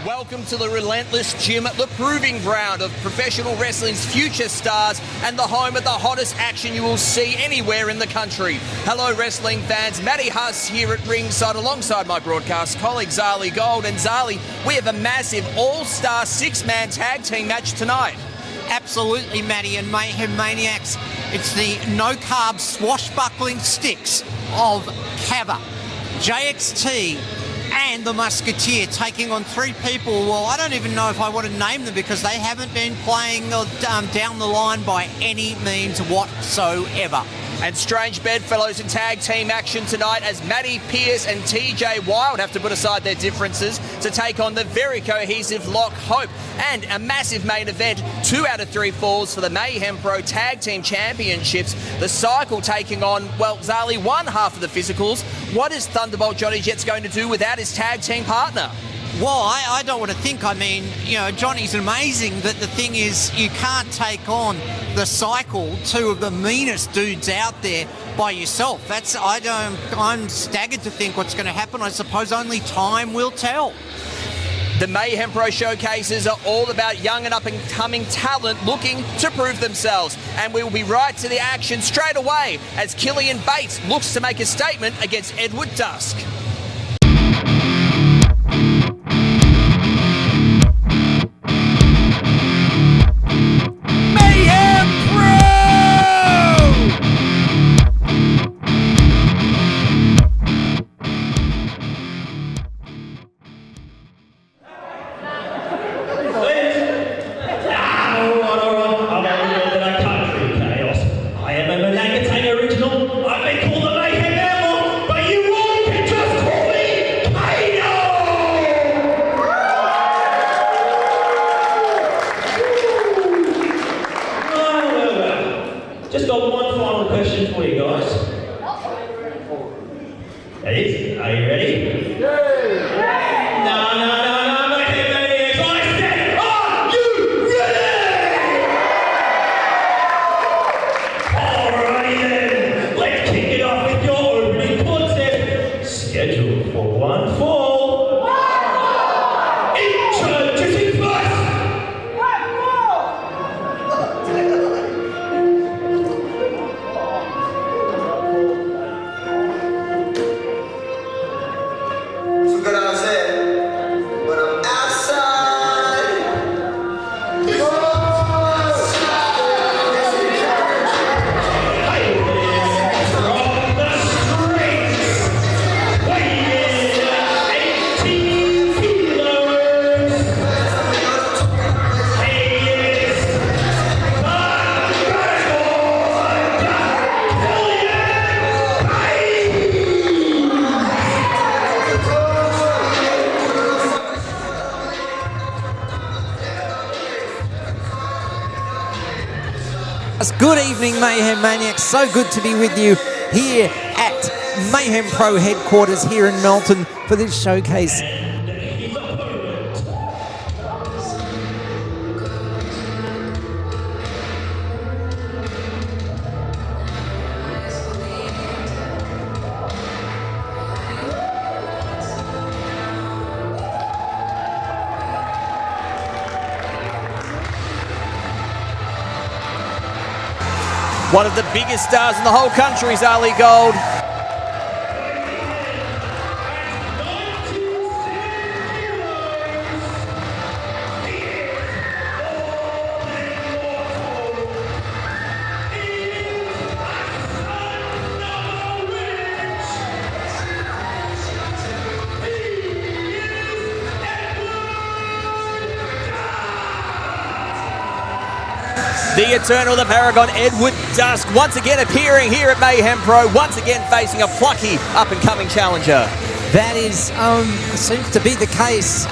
Welcome to the Relentless Gym, the proving ground of professional wrestling's future stars and the home of the hottest action you will see anywhere in the country. Hello wrestling fans, Matty Huss here at ringside alongside my broadcast colleague Zali Gold. And Zali, we have a massive all-star six-man tag team match tonight. Absolutely, Matty and Mayhem Maniacs. It's the no-carb swashbuckling sticks of Kava, JXT, and the Musketeer taking on three people. Well, I don't even know if I want to name them because they haven't been playing down the line by any means whatsoever. And strange bedfellows in tag team action tonight as Matty Pearce and TJ Wilde have to put aside their differences to take on the very cohesive Lock Hope. And a massive main event, 2 out of 3 falls for the Mayhem Pro Tag Team Championships. The Cycle taking on, well, Zali, one half of the physicals. What is Thunderbolt Johnny Jet's going to do without his tag team partner? Well, I don't want to think. I mean, you know, Johnny's amazing, but the thing is, you can't take on the Cycle, two of the meanest dudes out there, by yourself. I'm staggered to think what's going to happen. I suppose only time will tell. The Mayhem Pro showcases are all about young and up-and-coming talent looking to prove themselves. And we will be right to the action straight away as Killian Bates looks to make a statement against Edward Dusk. Just got one final question for you guys. That is, are you ready? No, Mayhem Maniacs, I said, are you ready? Alrighty then, let's kick it off with your opening concept. Scheduled for one fall. Introducing first. Good evening, Mayhem Maniacs. So good to be with you here at Mayhem Pro headquarters here in Melton for this showcase. One of the biggest stars in the whole country is Ali Gold. The Eternal, the Paragon, Edward Dusk, once again appearing here at Mayhem Pro, once again facing a plucky up-and-coming challenger. That is, seems to be the case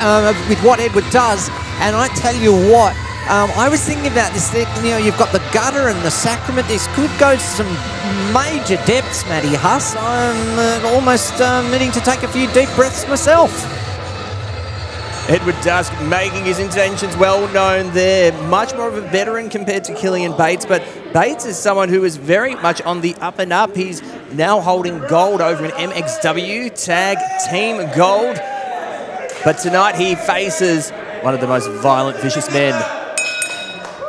with what Edward does. And I tell you what, I was thinking about this, you know, you've got the gutter and the sacrament. This could go to some major depths, Matty Huss. I'm almost needing to take a few deep breaths myself. Edward Dusk making his intentions well known there. Much more of a veteran compared to Killian Bates, but Bates is someone who is very much on the up and up. He's now holding gold over in MXW, tag team gold. But tonight he faces one of the most violent, vicious men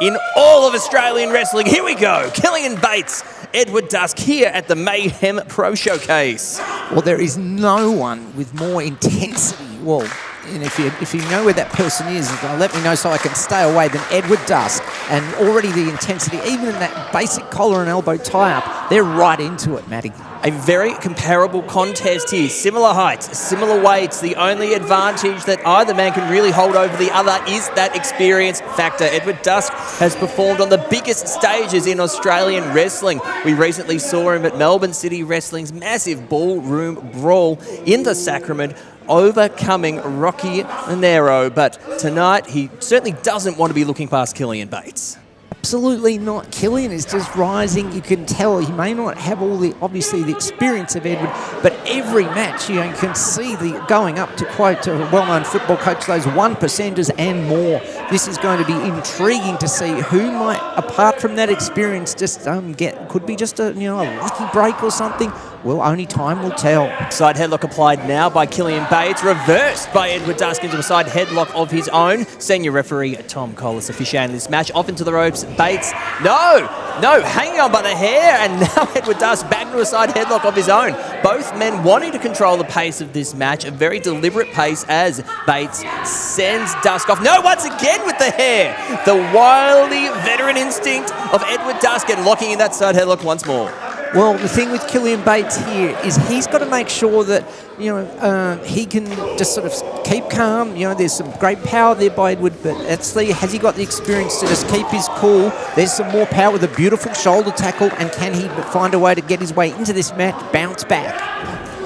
in all of Australian wrestling. Here we go. Killian Bates, Edward Dusk here at the Mayhem Pro Showcase. Well, there is no one with more intensity. Well, and if you know where that person is, let me know so I can stay away than Edward Dusk. And already the intensity, even in that basic collar and elbow tie-up, they're right into it, Matty. A very comparable contest here. Similar heights, similar weights. The only advantage that either man can really hold over the other is that experience factor. Edward Dusk has performed on the biggest stages in Australian wrestling. We recently saw him at Melbourne City Wrestling's massive ballroom brawl in the Sacrament, overcoming Rocky Nero. But tonight, he certainly doesn't want to be looking past Killian Bates. Absolutely not. Killian is just rising. You can tell he may not have all the, obviously, the experience of Edward, but every match, you can see the going up, to quote a well-known football coach, those 1%ers and more. This is going to be intriguing to see who might, apart from that experience, just could be just a lucky break or something. Well, only time will tell. Side headlock applied now by Killian Bates, reversed by Edward Dusk into a side headlock of his own. Senior referee Tom Collis officiating this match. Off into the ropes, Bates. No, hanging on by the hair, and now Edward Dusk back to a side headlock of his own. Both men wanting to control the pace of this match, a very deliberate pace as Bates sends Dusk off. No, once again with the hair. The wily veteran instinct of Edward Dusk and locking in that side headlock once more. Well, the thing with Killian Bates here is he's got to make sure that, he can just sort of keep calm. There's some great power there by Edward, but has he got the experience to just keep his cool? There's some more power with a beautiful shoulder tackle, and can he find a way to get his way into this match, bounce back?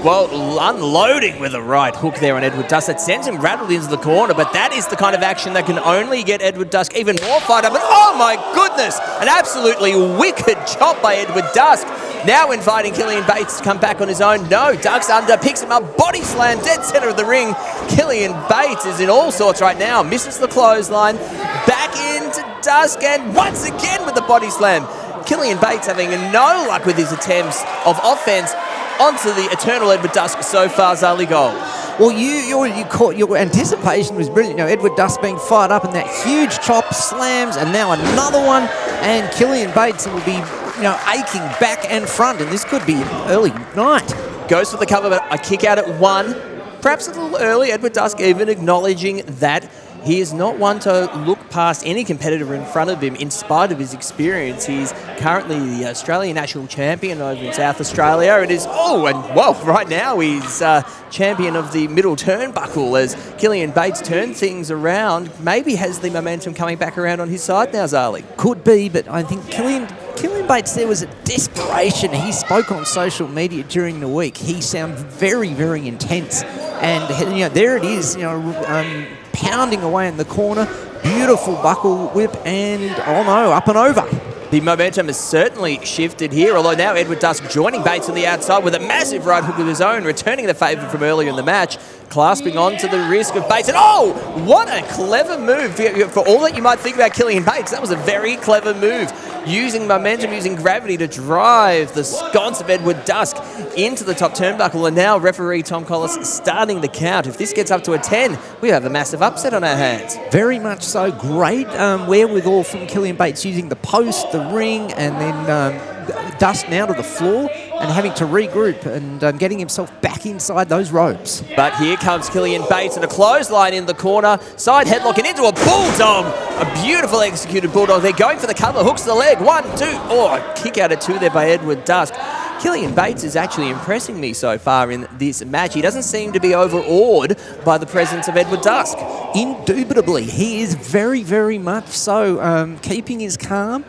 Well, unloading with a right hook there on Edward Dusk. That sends him rattled into the corner, but that is the kind of action that can only get Edward Dusk even more fired up. And oh my goodness, an absolutely wicked chop by Edward Dusk. Now inviting Killian Bates to come back on his own. No, Duck's under, picks him up, body slam, dead center of the ring. Killian Bates is in all sorts right now, misses the clothesline, back into Dusk, and once again with the body slam. Killian Bates having no luck with his attempts of offense onto the eternal Edward Dusk so far, Zali Gold. Well, your anticipation was brilliant. Edward Dusk being fired up, and that huge chop slams, and now another one, and Killian Bates will be aching back and front, and this could be an early night. Goes for the cover, but a kick out at one. Perhaps a little early. Edward Dusk even acknowledging that he is not one to look past any competitor in front of him in spite of his experience. He's currently the Australian national champion over in South Australia. Right now he's champion of the middle turnbuckle as Killian Bates turned things around. Maybe has the momentum coming back around on his side now, Zali. Could be, but I think Killian Bates, there was a desperation. He spoke on social media during the week. He sounded very, very intense. And, there it is, pounding away in the corner. Beautiful buckle whip and, up and over. The momentum has certainly shifted here, although now Edward Dusk joining Bates on the outside with a massive right hook of his own, returning the favour from earlier in the match, clasping onto the wrist of Bates. And what a clever move. For all that you might think about Killian Bates, that was a very clever move. Using momentum, using gravity to drive the sconce of Edward Dusk into the top turnbuckle. And now referee Tom Collis starting the count. If this gets up to a 10, we have a massive upset on our hands. Very much so. Great wherewithal from Killian Bates, using the post, the ring, and then Dusk now to the floor and having to regroup and getting himself back inside those ropes. But here comes Killian Bates and a clothesline in the corner, side headlock and into a bulldog. A beautiful executed bulldog. They're going for the cover, hooks the leg, 1, 2. A kick out of 2 there by Edward Dusk. Killian Bates is actually impressing me so far in this match. He doesn't seem to be overawed by the presence of Edward Dusk. Indubitably, he is very, very much so. Keeping his calm,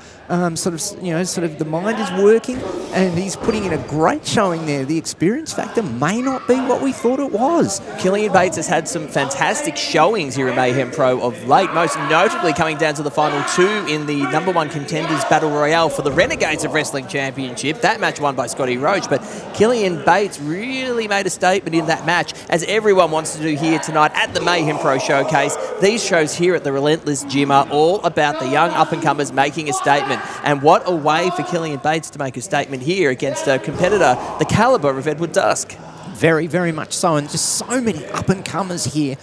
sort of the mind is working, and he's putting in a great showing there. The experience factor may not be what we thought it was. Killian Bates has had some fantastic showings here at Mayhem Pro of late, most notably coming down to the final 2 in the number 1 contenders battle royale for the Renegades of Wrestling Championship. That match won by Scotty Roach, but Killian Bates really made a statement in that match, as everyone wants to do here tonight at the Mayhem Pro Showcase. These shows here at the Relentless Gym are all about the young up-and-comers making a statement. And what a way for Killian Bates to make a statement here against a competitor the calibre of Edward Dusk. Very, very much so. And just so many up-and-comers here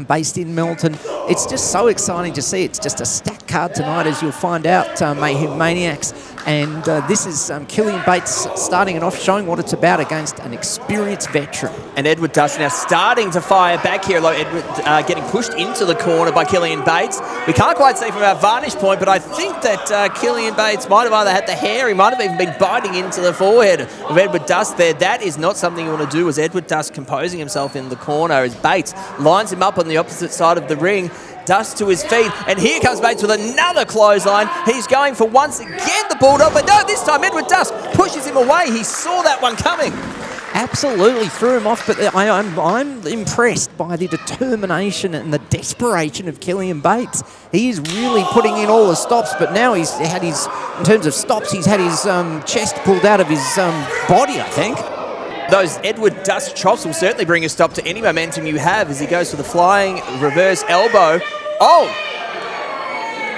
based in Melton. It's just so exciting to see. It's just a stacked card tonight, as you'll find out, Mayhem Maniacs. And this is Killian Bates starting it off, showing what it's about against an experienced veteran. And Edward Dusk now starting to fire back here. Edward getting pushed into the corner by Killian Bates. We can't quite see from our vantage point, but I think that Killian Bates might have either had the hair, he might have even been biting into the forehead of Edward Dusk there. That is not something you want to do, as Edward Dusk composing himself in the corner as Bates lines him up on the opposite side of the ring. Dusk to his feet, and here comes Bates with another clothesline. He's going for once again the Bulldog, but no, this time Edward Dusk pushes him away. He saw that one coming. Absolutely threw him off, but I'm impressed by the determination and the desperation of Killian Bates. He is really putting in all the stops, but now he's had his, in terms of stops, he's had his chest pulled out of his body, I think. Those Edward Dusk chops will certainly bring a stop to any momentum you have as he goes for the flying reverse elbow. Oh!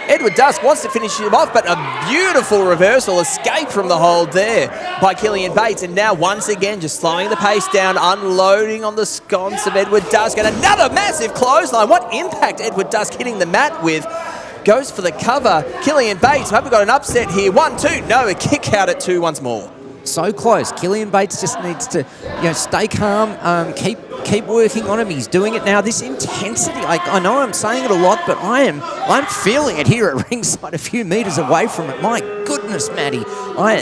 Edward Dusk wants to finish him off, but a beautiful reversal escape from the hold there by Killian Bates. And now once again just slowing the pace down, unloading on the sconce of Edward Dusk. And another massive clothesline. What impact Edward Dusk hitting the mat with. Goes for the cover. Killian Bates, I hope we got an upset here. 1, 2, no, a kick out at 2 once more. So close. Killian Bates just needs to, stay calm, keep working on him. He's doing it now. This intensity, I know I'm saying it a lot, but I'm feeling it here at ringside, a few metres away from it. My goodness, Matty.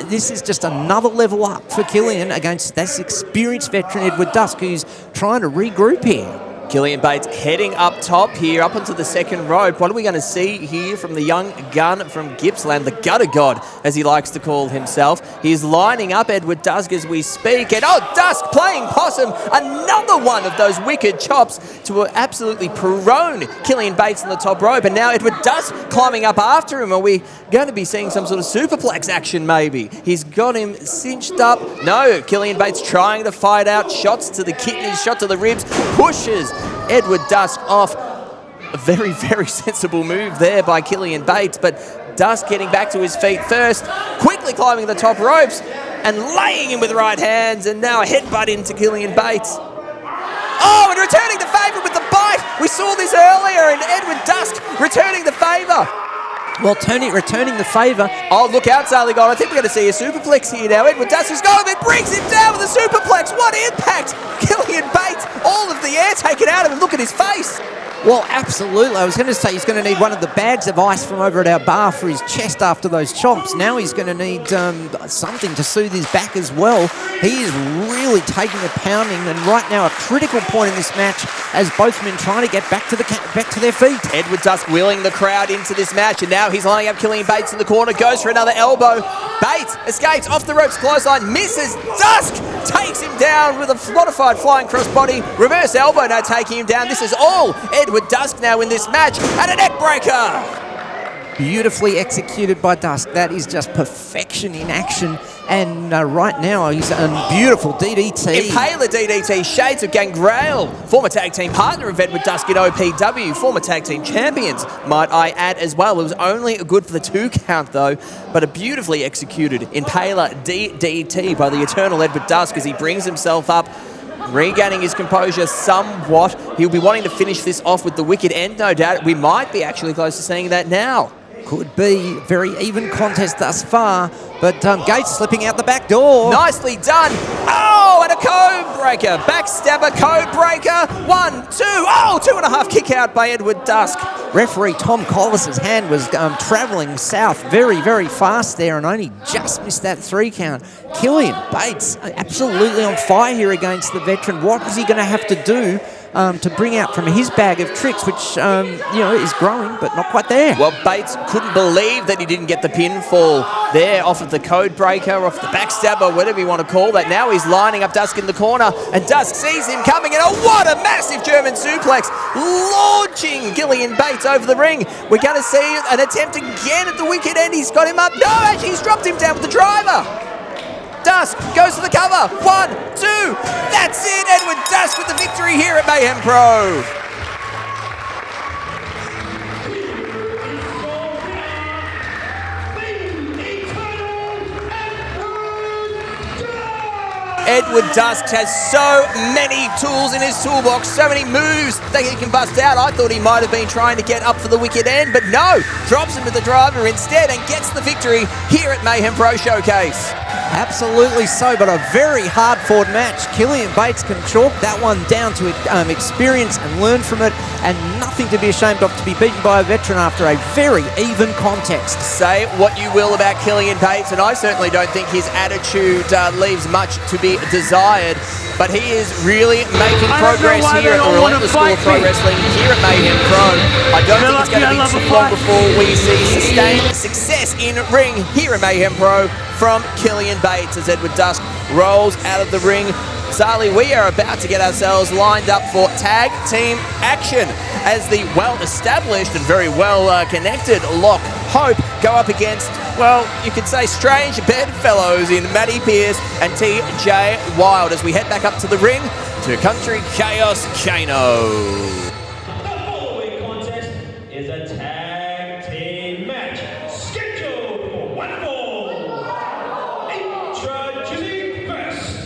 This is just another level up for Killian against this experienced veteran Edward Dusk, who's trying to regroup here. Killian Bates heading up top here, up onto the second rope. What are we going to see here from the young gun from Gippsland, the gutter god, as he likes to call himself? He's lining up Edward Dusk as we speak. And Dusk playing possum. Another one of those wicked chops to absolutely prone Killian Bates on the top rope. And now Edward Dusk climbing up after him. Are we going to be seeing some sort of superplex action maybe? He's got him cinched up. No, Killian Bates trying to fight out. Shots to the kidneys, shot to the ribs, pushes Edward Dusk off. A very, very sensible move there by Killian Bates, but Dusk getting back to his feet first, quickly climbing the top ropes and laying him with right hands, and now a headbutt into Killian Bates. Oh, and returning the favour with the bite. We saw this earlier, and Edward Dusk returning the favour. Well, returning the favour. Oh, look out, Zaligon. I think we're going to see a superplex here now. Edward Dusk is going, it brings him down with a superplex. What impact! Killian Bates, all of the air taken out of him. Look at his face. Well, absolutely. I was going to say he's going to need one of the bags of ice from over at our bar for his chest after those chomps. Now he's going to need something to soothe his back as well. He is really taking a pounding, and right now a critical point in this match as both men trying to get back to their feet. Edward Dusk wheeling the crowd into this match, and now he's lining up Killian Bates in the corner, goes for another elbow. Bates escapes off the ropes, clothesline, misses. Dusk takes him down with a modified flying crossbody, reverse elbow now taking him down. This is all Edward Dusk now in this match, and a neck breaker. Beautifully executed by Dusk. That is just perfection in action. And right now he's a beautiful DDT. Impaler DDT, shades of Gangrel. Former tag team partner of Edward Dusk in OPW. Former tag team champions, might I add as well. It was only good for the 2 count though, but a beautifully executed Impaler DDT by the eternal Edward Dusk as he brings himself up, regaining his composure somewhat. He'll be wanting to finish this off with the wicked end, no doubt. We might be actually close to seeing that now. Could be. Very even contest thus far, but Gates slipping out the back door. Nicely done. Oh, and a code breaker. Backstabber code breaker. 1, 2. Oh, 2.5 kick out by Edward Dusk. Referee Tom Collis's hand was travelling south very, very fast there and only just missed that 3 count. Killian Bates absolutely on fire here against the veteran. What is he going to have to do to bring out from his bag of tricks, which, is growing, but not quite there? Well, Bates couldn't believe that he didn't get the pinfall there off of the code breaker, off the backstabber, whatever you want to call that. Now he's lining up Dusk in the corner, and Dusk sees him coming, and what a massive German suplex, launching Killian Bates over the ring. We're going to see an attempt again at the wicked end. He's got him up. No, actually, he's dropped him down with the driver. Dusk goes for the cover. 1, 2. That's it. Edward Dusk with the victory here at Mayhem Pro. Edward Dusk has so many tools in his toolbox, so many moves that he can bust out. I thought he might have been trying to get up for the wicked end, but no, drops him to the driver instead and gets the victory here at Mayhem Pro Showcase. Absolutely so, but a very hard-fought match. Killian Bates can chalk that one down to experience and learn from it, and nothing to be ashamed of to be beaten by a veteran after a very even contest. Say what you will about Killian Bates, and I certainly don't think his attitude leaves much to be desired, but he is really making progress here at the Relentless School of Pro Wrestling, here at Mayhem Pro. I don't think it's going to be too long before we see sustained success in ring here at Mayhem Pro from Killian Bates as Edward Dusk rolls out of the ring. Zali, we are about to get ourselves lined up for tag team action as the well-established and very well-connected Lock Hope go up against, well, you could say strange bedfellows in Matty Pierce and TJ Wilde as we head back up to the ring to Country Chaos Kano. The following contest is a tag team match scheduled for one fall. Introducing first.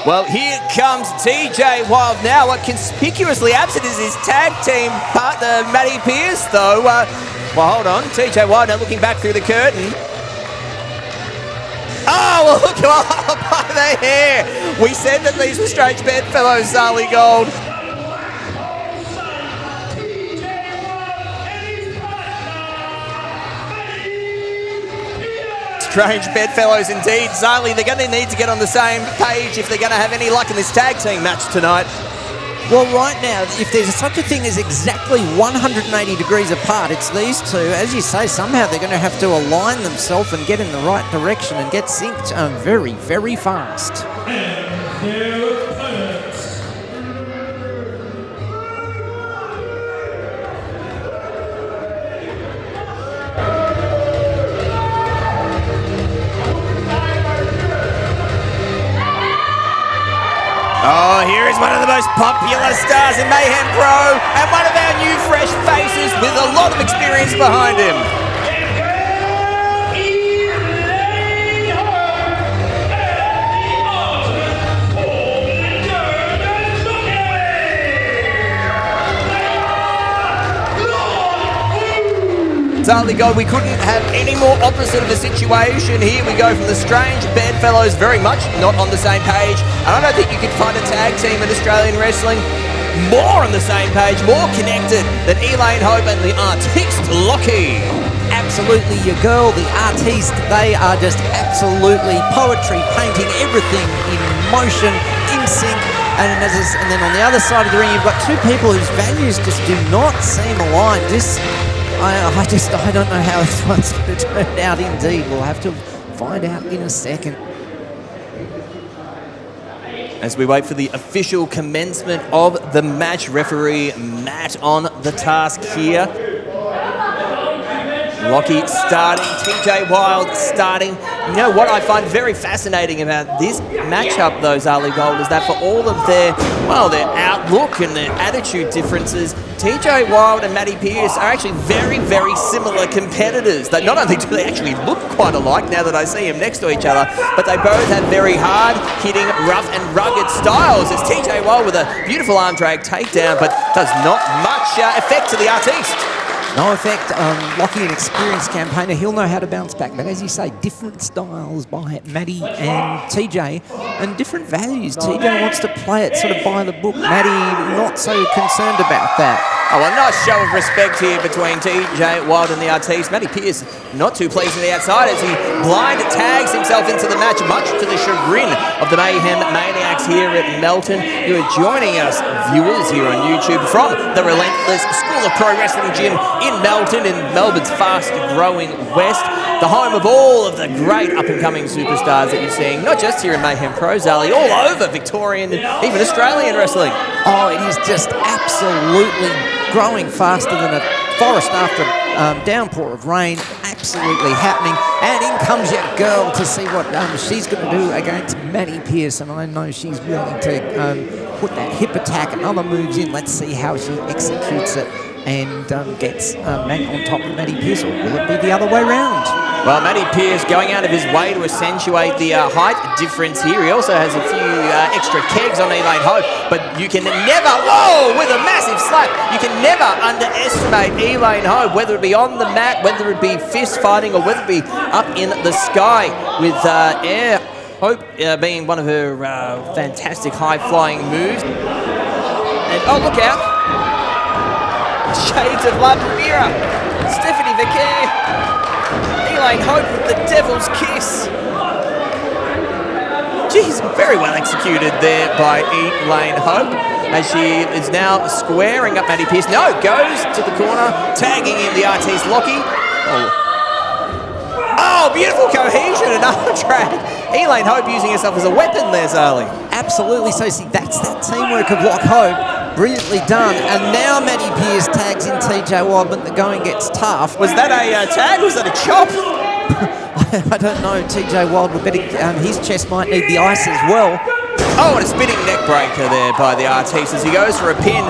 Well, here comes TJ Wilde now. What conspicuously absent is his tag team partner, Matty Pierce, though. Well, hold on. TJ Wilde now looking back through the curtain. Oh, well, look by the hair. We said that these were strange bedfellows, Zali Gold. Strange bedfellows indeed. Zali, they're going to need to get on the same page if they're going to have any luck in this tag team match tonight. Well, right now, if there's such a thing as exactly 180 degrees apart, it's these two. As you say, somehow they're going to have to align themselves and get in the right direction and get synced very, very fast. Oh, here is one of the most popular stars in Mayhem Pro and one of our new fresh faces with a lot of experience behind him. Zali God, we couldn't have any more opposite of a situation here. We go from the strange bedfellows very much not on the same page. And I don't think you could find a tag team in Australian wrestling more on the same page, more connected than Elaine Hope and the artiste Lockie. Absolutely, your girl, the artiste, they are just absolutely poetry, painting everything in motion, in sync. And then on the other side of the ring, you've got two people whose values just do not seem aligned. I don't know how this one's going to turn out indeed. We'll have to find out in a second. As we wait for the official commencement of the match, referee Matt on the task here. Lockie starting, TJ Wilde starting. You know what I find very fascinating about this matchup, though, Zali Gold, is that for all of their outlook and their attitude differences, TJ Wilde and Matty Pierce are actually very, very similar competitors. That not only do they actually look quite alike now that I see them next to each other, but they both have very hard-hitting, rough and rugged styles. It's TJ Wilde with a beautiful arm drag takedown, but does not much effect to the artiste. No effect. Lockie, an experienced campaigner, he'll know how to bounce back. But as you say, different styles by Matty and TJ, and different values. TJ wants to play it sort of by the book. Matty not so concerned about that. Oh, a nice show of respect here between TJ Wilde and the artiste. Matty Pierce not too pleased on the outside as he blind tags himself into the match, much to the chagrin of the Mayhem Maniacs here at Melton. You are joining us, viewers, here on YouTube from the Relentless School of Pro Wrestling Gym in Melton, in Melbourne's fast-growing west, the home of all of the great up-and-coming superstars that you're seeing, not just here in Mayhem Pro, Zali, all over Victorian and even Australian wrestling. Oh, it is just absolutely growing faster than a forest after downpour of rain, absolutely happening. And in comes your girl to see what she's going to do against Maddie Pierce. And I know she's willing to put that hip attack and other moves in. Let's see how she executes it and gets Matt on top of Maddie Pierce, or will it be the other way round? Well, Matty Pierce going out of his way to accentuate the height difference here. He also has a few extra kegs on Elaine Hope, but you can never, whoa, with a massive slap, you can never underestimate Elaine Hope, whether it be on the mat, whether it be fist fighting, or whether it be up in the sky with air. Hope being one of her fantastic high-flying moves. And, oh, look out. Shades of La Primera. Stephanie Vicker. Elaine Hope with the devil's kiss. Geez, very well executed there by Elaine Hope as she is now squaring up Maddie Pierce. No, goes to the corner, tagging in the artiste Lockie. Oh, beautiful cohesion and arm drag. Elaine Hope using herself as a weapon there, Zali. Absolutely. So, see, that's that teamwork of Lock Hope. Brilliantly done. And now Maddie Pierce tags in TJ Wild, but the going gets tough. Was that a tag? Was that a chop? I don't know. TJ Wild would better, his chest might need the ice as well. Oh, and a spinning neck breaker there by the artiste as he goes for a pin.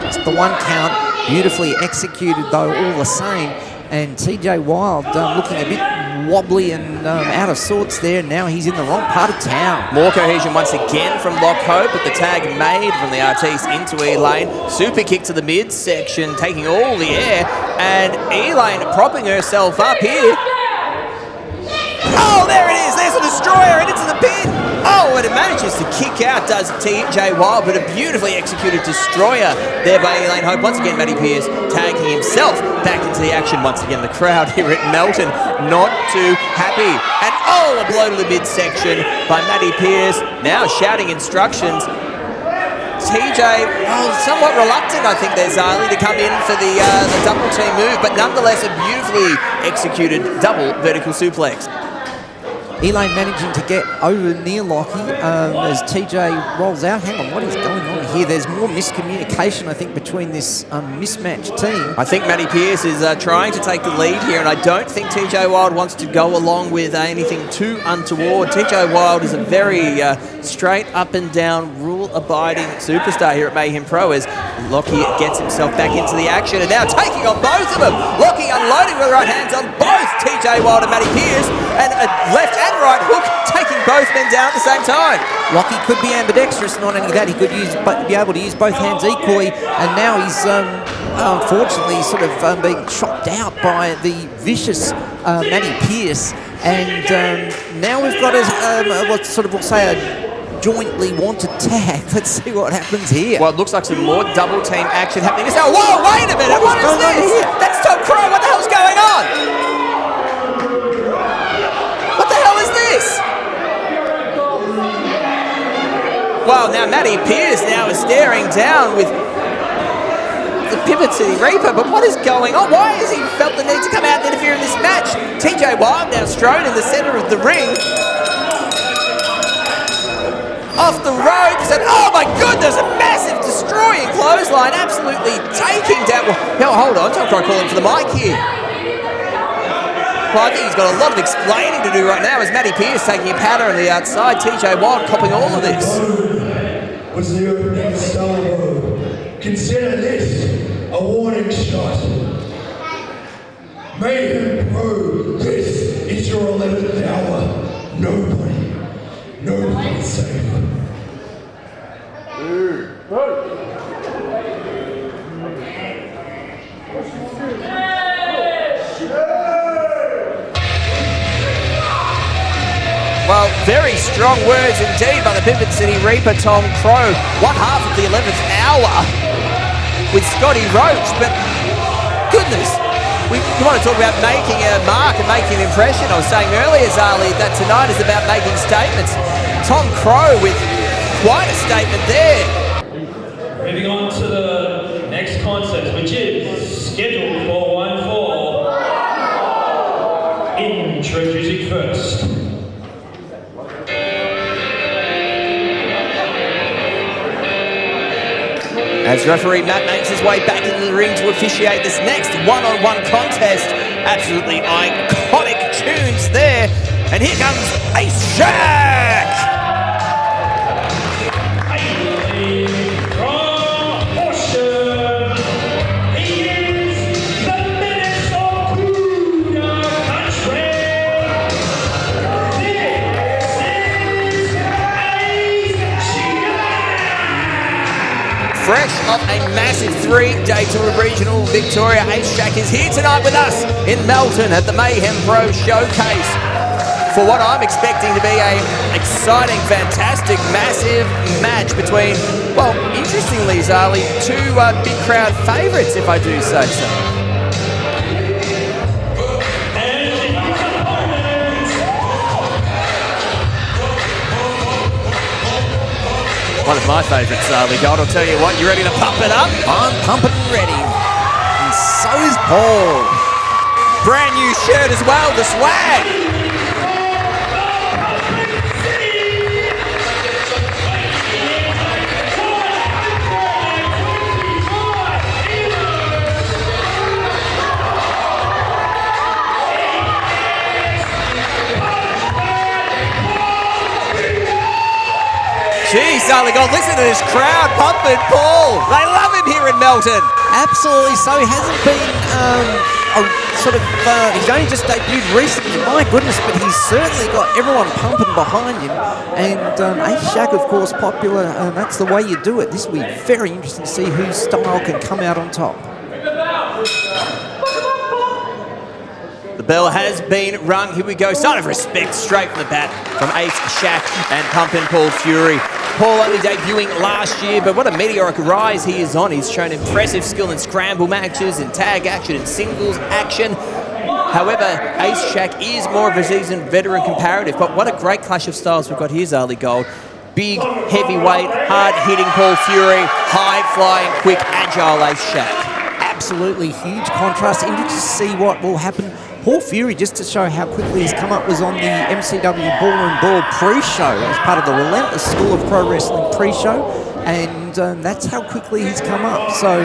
It's the one count. Beautifully executed, though, all the same. And TJ Wild looking a bit wobbly and out of sorts there. Now he's in the wrong part of town. More cohesion once again from Lock Hope, but the tag made from the artiste into Elaine. Super kick to the midsection, taking all the air. And Elaine propping herself up here. Oh, there it is. There's a destroyer and into the pin. Oh, and it manages to kick out, does TJ Wild, but a beautifully executed destroyer there by Elaine Hope. Once again, Matty Pierce tagging himself back into the action. Once again, the crowd here at Melton not too happy. And oh, a blow to the midsection by Matty Pierce. Now shouting instructions. TJ, well, somewhat reluctant, I think, there's Zali to come in for the double team move, but nonetheless a beautifully executed double vertical suplex. Elaine managing to get over near Lockie as TJ rolls out. Hang on, what is going on here? There's more miscommunication, I think, between this mismatched team. I think Matty Pierce is trying to take the lead here, and I don't think TJ Wild wants to go along with anything too untoward. TJ Wild is a very straight up and down, rule-abiding superstar here at Mayhem Pro as Lockie gets himself back into the action, and now taking on both of them. Lockie unloading with the right hands on both TJ Wild and Matty Pierce, and a left and right hook, taking both men down at the same time. Lockie could be ambidextrous. Not only that, he could be able to use both hands equally. And now he's unfortunately sort of being chopped out by the vicious Matty Pierce. And now we've got what sort of we'll say a jointly wanted tag. Let's see what happens here. Well, it looks like some more double team action happening. Now, whoa, wait a minute, what is this? That's Tom Crow. What the hell's going on? Well, now Matty Pierce now is staring down with the Pivot City Reaper, but what is going on? Why has he felt the need to come out and interfere in this match? TJ Wild now strewn in the centre of the ring. Off the ropes, and oh my goodness, a massive destroying clothesline, absolutely taking down. Well, hold on, Tom Crow calling for the mic here. Well, I think he's got a lot of explaining to do right now as Matty Pierce taking a powder on the outside. TJ Wild copping all of this. Was the opening salvo. Consider this a warning shot. Mayhem Pro, this is your 11th hour. Nobody safe. Well, very strong words indeed by the Pivot City Reaper, Tom Crow. One half of the 11th hour with Scotty Roach, but goodness, we want to talk about making a mark and making an impression. I was saying earlier, Zali, that tonight is about making statements. Tom Crow with quite a statement there. Moving on to the next contest, which is scheduled for 1-4. Introducing first. As referee Matt makes his way back into the ring to officiate this next one-on-one contest. Absolutely iconic tunes there. And here comes Ace Shack! Fresh off a massive 3-day tour of regional Victoria, Ace Shack is here tonight with us in Melton at the Mayhem Pro Showcase for what I'm expecting to be an exciting, fantastic, massive match between, well, interestingly, Zali, two big crowd favourites, if I do say so. One of my favourites, Gold. I'll tell you what, you ready to pump it up? I'm pumping and ready. And so is Paul. Brand new shirt as well, the swag. Jeez, God, listen to this crowd pumping Paul. They love him here in Melton. Absolutely so. He hasn't been he's only just debuted recently, my goodness, but he's certainly got everyone pumping behind him. And Ace Shack, of course, popular. That's the way you do it. This will be very interesting to see whose style can come out on top. The bell has been rung. Here we go. Sign of respect straight from the bat from Ace Shack and Pumpin' Paul Fury. Paul only debuting last year, but what a meteoric rise he is on. He's shown impressive skill in scramble matches, in tag action, in singles action. However, Ace Shack is more of a seasoned veteran comparative, but what a great clash of styles we've got here, Zali Gold. Big, heavyweight, hard-hitting Paul Fury, high-flying, quick, agile Ace Shack. Absolutely huge contrast. Interested to see what will happen. Paul Fury, just to show how quickly he's come up, was on the MCW Ballroom Brawl pre-show as part of the Relentless School of Pro Wrestling pre-show, and that's how quickly he's come up. So,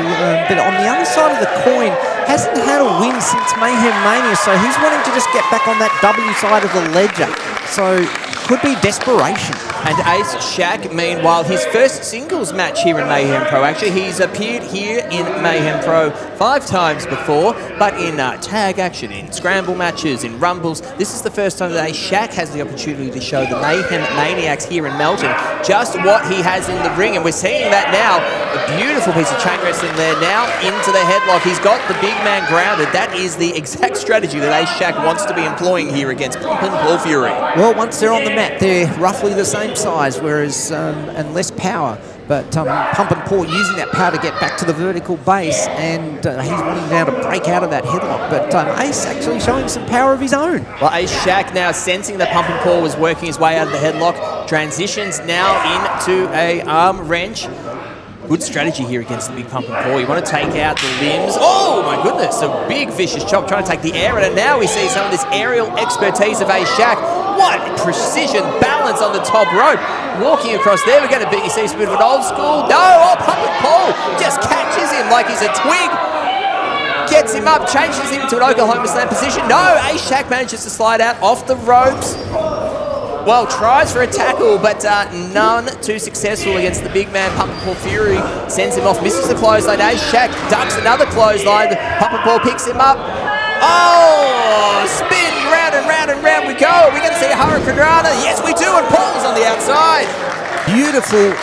but on the other side of the coin, hasn't had a win since Mayhem Mania, so he's wanting to just get back on that W side of the ledger. So, could be desperation. And Ace Shack, meanwhile, his first singles match here in Mayhem Pro. Actually, he's appeared here in Mayhem Pro 5 times before, but in tag action, in scramble matches, in rumbles. This is the first time that Ace Shack has the opportunity to show the Mayhem Maniacs here in Melton just what he has in the ring. And we're seeing that now. A beautiful piece of chain wrestling there now into the headlock. He's got the big man grounded. That is the exact strategy that Ace Shack wants to be employing here against Pumpin' Paul Fury. Well, once they're on the mat, they're roughly the same size, whereas and less power. But Pumpin' Paul using that power to get back to the vertical base, and he's wanting now to break out of that headlock. But Ace actually showing some power of his own. Well, Ace Shack now sensing that Pumpin' Paul was working his way out of the headlock, transitions now into a arm wrench. Good strategy here against the big Pumpin' Paul. You want to take out the limbs. Oh my goodness, a big vicious chop trying to take the air out. And now we see some of this aerial expertise of Ace Shack. What precision, balance on the top rope. Walking across there, we're going to see a bit of an old school. No, Pumpin' Paul just catches him like he's a twig. Gets him up, changes him to an Oklahoma Slam position. No, Ace Shack manages to slide out off the ropes. Well, tries for a tackle, but none too successful against the big man. Pumpin' Paul Fury sends him off, misses the clothesline. Ace Shack ducks another clothesline. Pumpin' Paul picks him up. Oh, spin round and round and round we go. Are we going to see a Hurricane Rana? Yes, we do, and Paul's on the outside. Beautiful.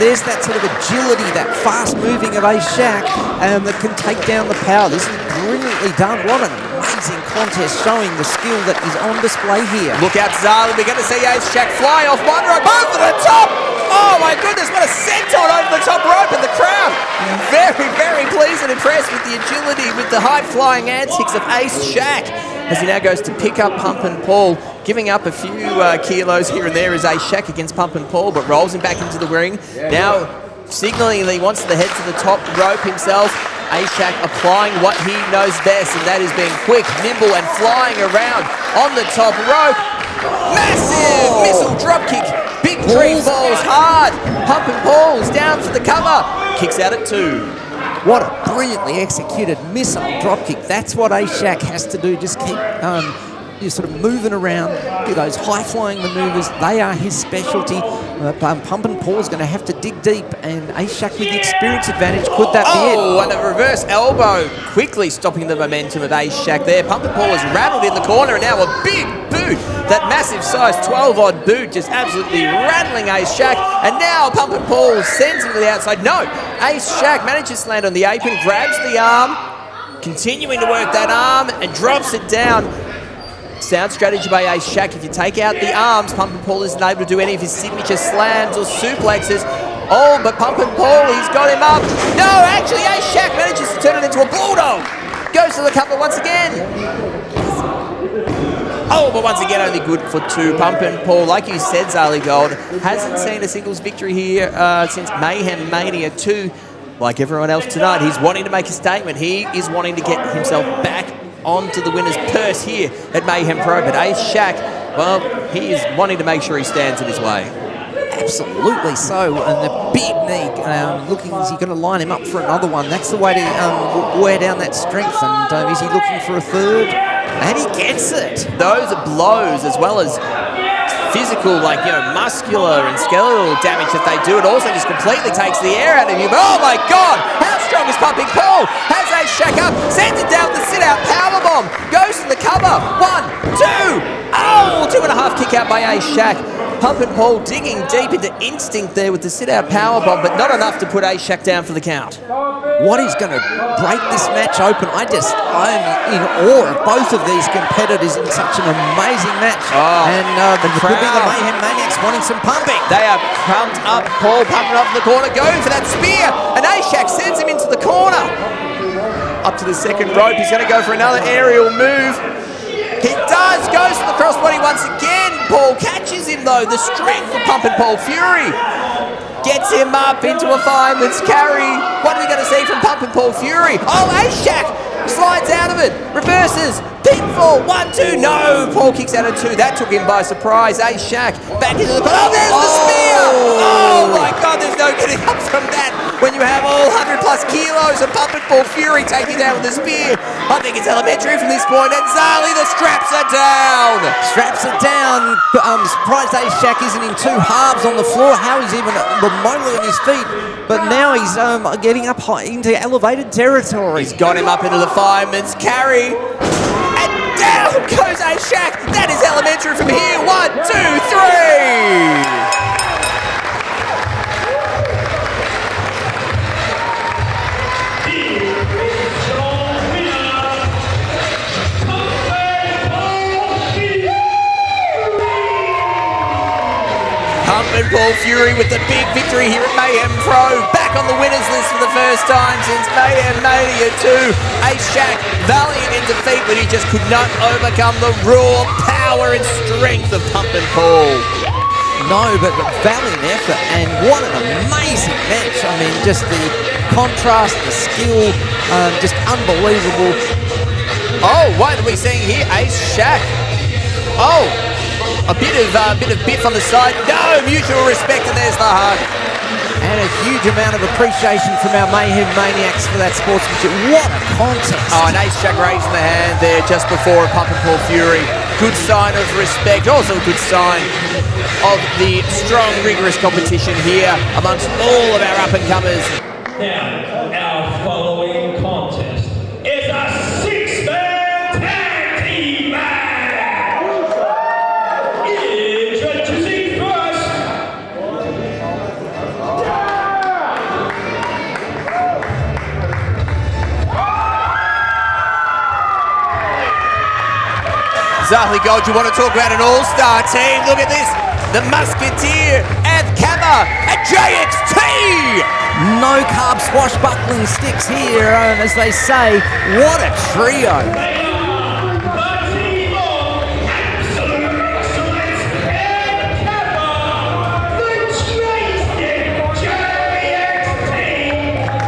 There's that sort of agility, that fast moving of Ace Shack that can take down the power. This is brilliantly done. What an amazing contest showing the skill that is on display here. Look out, Zali. We're going to see Ace Shack fly off one rope over the top. Oh my goodness, what a senton over the top rope, and the crowd very, very pleased and impressed with the agility, with the high-flying antics of Ace Shack as he now goes to pick up Pumpin' Paul. Giving up a few kilos here and there is Ace Shack against Pumpin' Paul, but rolls him back into the ring. Now signaling that he wants to head to the top rope himself. Ace Shack applying what he knows best, and that is being quick, nimble, and flying around on the top rope. Massive missile drop kick. Big tree falls hard. Pumpin' Paul's down for the cover. kicks out at 2. What a brilliantly executed missile dropkick. That's what A-Shack has to do. Just keep you sort of moving around, do those high-flying manoeuvres. They are his specialty. Pump and Paul's going to have to dig deep, and A-Shack with the experience advantage. Could that be it? Oh, and a reverse elbow quickly stopping the momentum of A-Shack there. Pump and Paul is rattled in the corner, and now a big boot. That massive size 12-odd boot just absolutely rattling A-Shack. And now Pump and Paul sends him to the outside. No, A-Shack manages to land on the apron, grabs the arm, continuing to work that arm, and drops it down. Sound strategy by A-Shack. If you take out the arms, Pump and Paul isn't able to do any of his signature slams or suplexes. Oh, but Pump and Paul, he's got him up. No, actually, A-Shack manages to turn it into a bulldog. Goes to the cover once again. Oh, but once again, only good for 2. Pump and Paul, like you said, Zali Gold, hasn't seen a singles victory here since Mayhem Mania 2. Like everyone else tonight, he's wanting to make a statement. He is wanting to get himself back onto the winner's purse here at Mayhem Pro. But A-Shack, well, he is wanting to make sure he stands in his way. Absolutely so. And the big knee, looking, is he going to line him up for another one? That's the way to wear down that strength. And is he looking for a third? And he gets it. Those are blows as well as physical, like, muscular and skeletal damage that they do. It also just completely takes the air out of him. Oh my God! How strong is Pumping Paul? Has A-Shack up, sends it down with the sit-out powerbomb, goes to the cover. 1, 2. Oh, 2.5 kick out by A-Shack. Pump and Paul digging deep into instinct there with the sit-out powerbomb, but not enough to put A-Shack down for the count. What is going to break this match open? I'm in awe of both of these competitors in such an amazing match. Oh, and it could be the Mayhem Maniacs wanting some pumping. They are pumped up. Paul pumping up in the corner, going for that spear, and A-Shack sends him into the corner. Up to the second rope. He's going to go for another aerial move. He does, goes to the crossbody once again. Paul catches him though. The strength of Pump and Paul Fury gets him up into a fireman's carry. What are we going to see from Pump and Paul Fury? Oh, A-Shack slides out of it, reverses, pinfall, 1, 2, no, Paul kicks out at 2. That took him by surprise. A-Shack back into the, oh, there's the spear. Oh my God, there's no getting up from that when you have all 100+ kilos of Pump and Paul Fury taking down with the spear. I think it's elementary from this point, and Zali, the straps are down. Straps are down. Surprised A-Shack isn't in 2 halves on the floor. How he's even remotely on his feet. But now he's getting up high into elevated territory. He's got him up into the fireman's carry. And down goes A-Shack. That is elementary from here. 1, 2, 3. Pump and Paul Fury with the big victory here at Mayhem Pro. Back on the winners list for the first time since Mayhem Mania 2. A-Shack valiant in defeat, but he just could not overcome the raw power and strength of Pump and Paul. No, but valiant effort, and what an amazing match. I mean, just the contrast, the skill, just unbelievable. Oh, what are we seeing here? A-Shack. Oh. A bit of biff on the side. No, mutual respect, and there's the hug. And a huge amount of appreciation from our Mayhem Maniacs for that sportsmanship. What a contest. Oh, and A-Shack raising the hand there just before Pump and Paul Fury. Good sign of respect. Also a good sign of the strong, rigorous competition here amongst all of our up-and-comers. Now, our following contest is a 6-man tag team match. Introducing first, Zali Gold, you want to talk about an all-star team? Look at this. The Musketeer and Kama and JXT. No carb swashbuckling sticks here, and as they say, what a trio. the team of absolute excellence and Kappa, the Drastic JXT,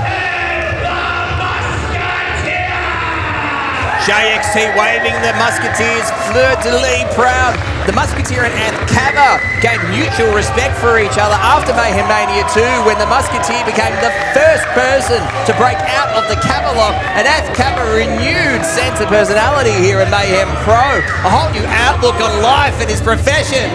and the Musketeer. JXT waving the Musketeers fleur-de-lis proud. The Musketeer and Cava gained mutual respect for each other after Mayhem Mania 2 when the Musketeer became the first person to break out of the Cava lock, and Cava renewed sense of personality here in Mayhem Pro. A whole new outlook on life and his profession.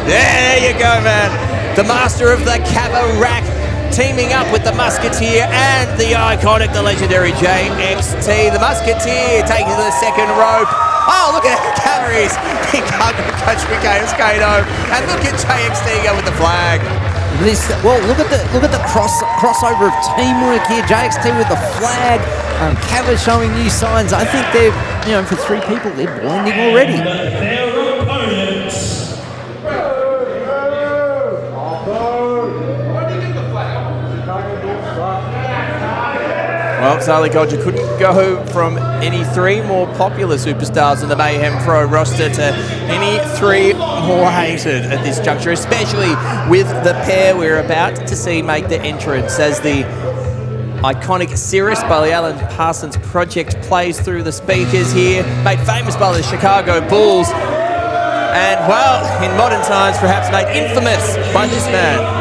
There you go, man. The master of the Cava rack teaming up with the Musketeer and the iconic, the legendary JXT. The Musketeer taking to the second rope. Oh, look at how Cavalry's big country Kano. And look at JXT go with the flag. Look at the crossover of teamwork here. JXT with the flag. Cava showing new signs. I think they're, for three people, they're blending already. Their opponents. Well, Zali Gold, you couldn't go from any three more popular superstars in the Mayhem Pro roster to any three more hated at this juncture, especially with the pair we're about to see make their entrance as the iconic Cirrus by the Alan Parsons Project plays through the speakers here, made famous by the Chicago Bulls, and, well, in modern times, perhaps made infamous by this man.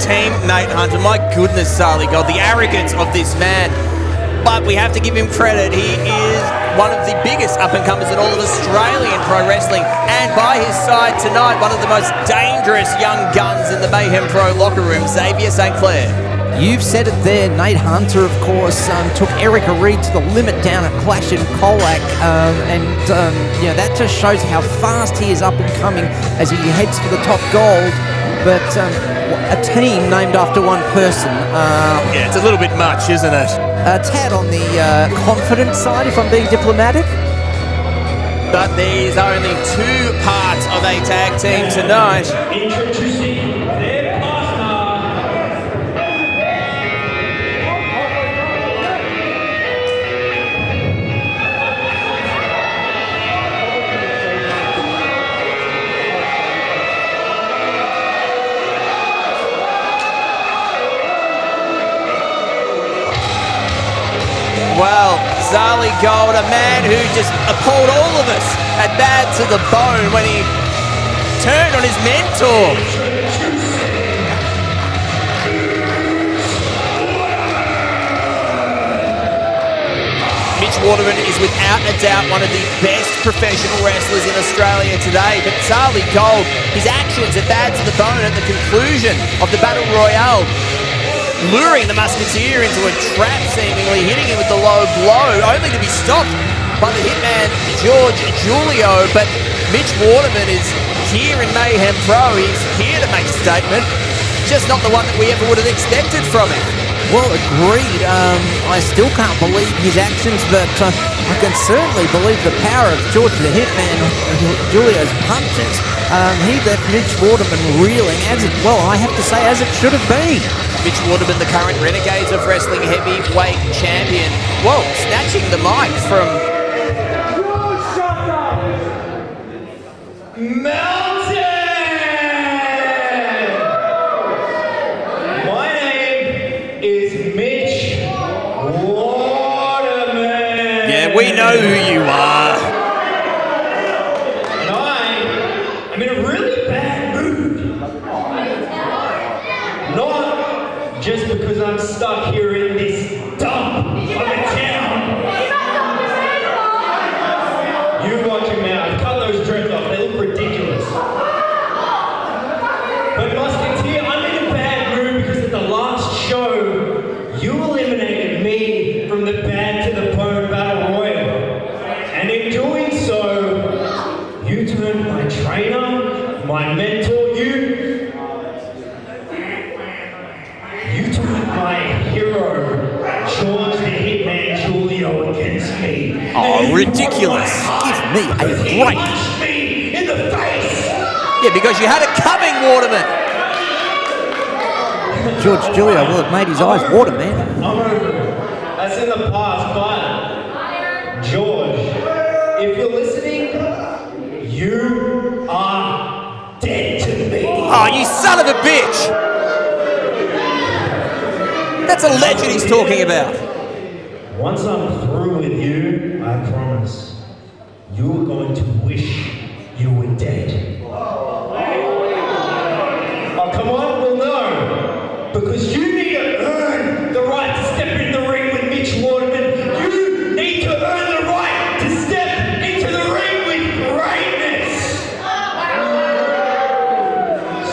Team Nate Hunter, my goodness, Sally God, the arrogance of this man. But we have to give him credit. He is one of the biggest up-and-comers in all of Australian pro wrestling. And by his side tonight, one of the most dangerous young guns in the Mayhem Pro locker room, Xavier St. Clair. You've said it there. Nate Hunter, of course, took Erica Reed to the limit down at Clash in Colac. That just shows how fast he is up and coming as he heads for the top gold. But a team named after one person. Yeah, it's a little bit much, isn't it? A tad on the confident side, if I'm being diplomatic. But there's only two parts of a tag team tonight. Introducing their partner. Well, Zali Gold, a man who just appalled all of us at Bad to the Bone when he turned on his mentor. Mitch Waterman is without a doubt one of the best professional wrestlers in Australia today, but Zali Gold, his actions at Bad to the Bone at the conclusion of the Battle Royale, luring the Musketeer into a trap, seemingly hitting him with the low blow, only to be stopped by the hitman George Julio. But Mitch Waterman is here in Mayhem Pro. He's here to make a statement, just not the one that we ever would have expected from him. Well, agreed. I still can't believe his actions, but I can certainly believe the power of George the Hitman Julio's punches. He left Mitch Waterman reeling, I have to say, as it should have been. Mitch Waterman, the current Renegades of Wrestling heavyweight champion. Whoa, snatching the mic from Melton! My name is Mitch Waterman. Yeah, we know who you are. And I'm in a really bad mood. Not just because I'm stuck here in this dump of a town. You watch your mouth. Cut those dreads off. They look ridiculous. But Musketeer, I'm in a bad mood because at the last show, you eliminated me from the Bad to the Bone Battle Royal. And in doing so, you turned my trainer, my mentor, you turned my hero, George the Hitman Julio, against me. Oh, ridiculous. Give me a break. Punched me in the face! Yeah, because you had it coming, Waterman. George Julio, well, it made his eyes water, man. I'm over it. That's in the past, but George, if you're listening, you are dead to me. Oh, you son of a bitch! That's a legend he's talking about. Once I'm through with you, I promise, you're going to wish you were dead. Oh, come on, well, no. Because you need to earn the right to step in the ring with Mitch Waterman. You need to earn the right to step into the ring with greatness.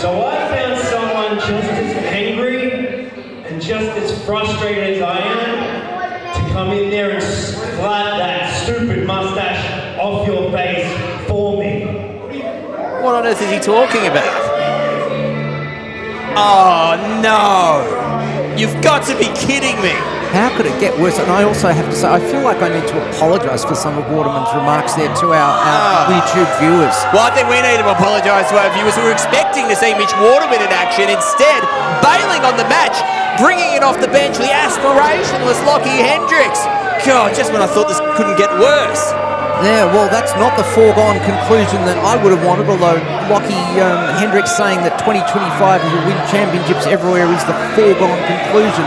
So I found someone just as angry and just as frustrated as I am to come in there and slap that stupid mustache off your face for me. What on earth is he talking about? Oh no! You've got to be kidding me! How could it get worse? And I also have to say, I feel like I need to apologise for some of Waterman's remarks there to our YouTube viewers. Well, I think we need to apologise to our viewers who were expecting to see Mitch Waterman in action. Instead, bailing on the match, bringing it off the bench, the aspirationless Lockie Hendricks. God, just when I thought this couldn't get worse. Yeah, well, that's not the foregone conclusion that I would have wanted, although Lockie Hendricks saying that 2025 will win championships everywhere is the foregone conclusion.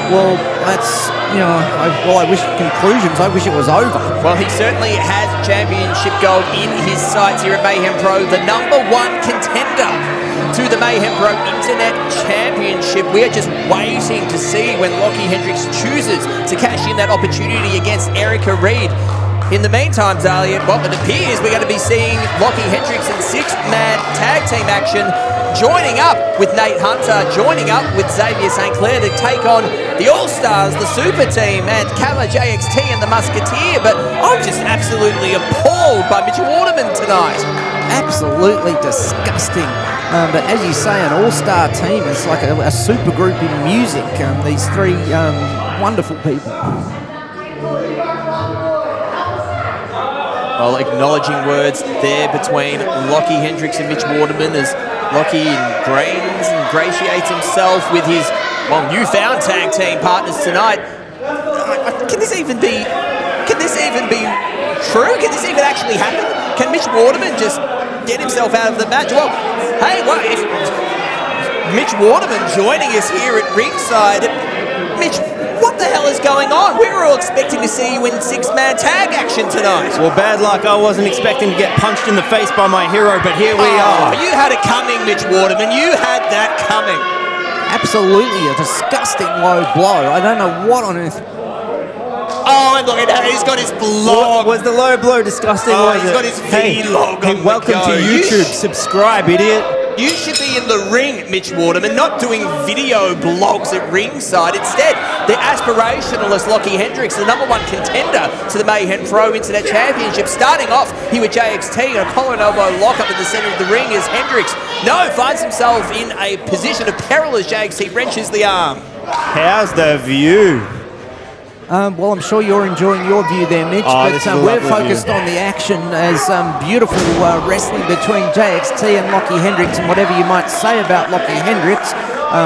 Well, that's, I wish conclusions, I wish it was over. Well, he certainly has championship gold in his sights here at Mayhem Pro, the #1 contender to the Mayhem Pro Internet Championship. We are just waiting to see when Lockie Hendricks chooses to cash in that opportunity against Erica Reid. In the meantime, Zalia, well, it appears we're going to be seeing Lockie Hendricks in 6-man tag team action, joining up with Nate Hunter, joining up with Xavier St. Clair to take on the All-Stars, the Super Team, and Kama JXT and the Musketeer. But I'm just absolutely appalled by Mitch Waterman tonight. Absolutely disgusting. But as you say, an all-star team is like a super group in music. These three wonderful people. Well, acknowledging words there between Lockie Hendricks and Mitch Waterman as Lockie ingratiates himself with his, newfound tag team partners tonight. Can this even be true? Can this even actually happen? Can Mitch Waterman just get himself out of the match? Well, hey, if Mitch Waterman joining us here at ringside, Mitch, what the hell is going on? We were all expecting to see you in 6-man tag action tonight. Well, bad luck. I wasn't expecting to get punched in the face by my hero, but here we are. You had it coming, Mitch Waterman. You had that coming. Absolutely a disgusting low blow. I don't know what on earth. Oh, and look at that. He's got his vlog. Was the low blow disgusting? Oh, he's got his vlog on the welcome go. to YouTube. Subscribe, idiot. You should be in the ring, Mitch Waterman, not doing video blogs at ringside. Instead, the aspirationalist Lockie Hendricks, the #1 contender to the Mayhem Pro Internet Championship. Starting off here with JXT, and a collar and elbow lockup in the center of the ring as Hendricks, finds himself in a position of peril as JXT wrenches the arm. How's the view? Well, I'm sure you're enjoying your view there, Mitch, but we're focused on the action as beautiful wrestling between JXT and Lockie Hendricks, and whatever you might say about Lockie Hendricks,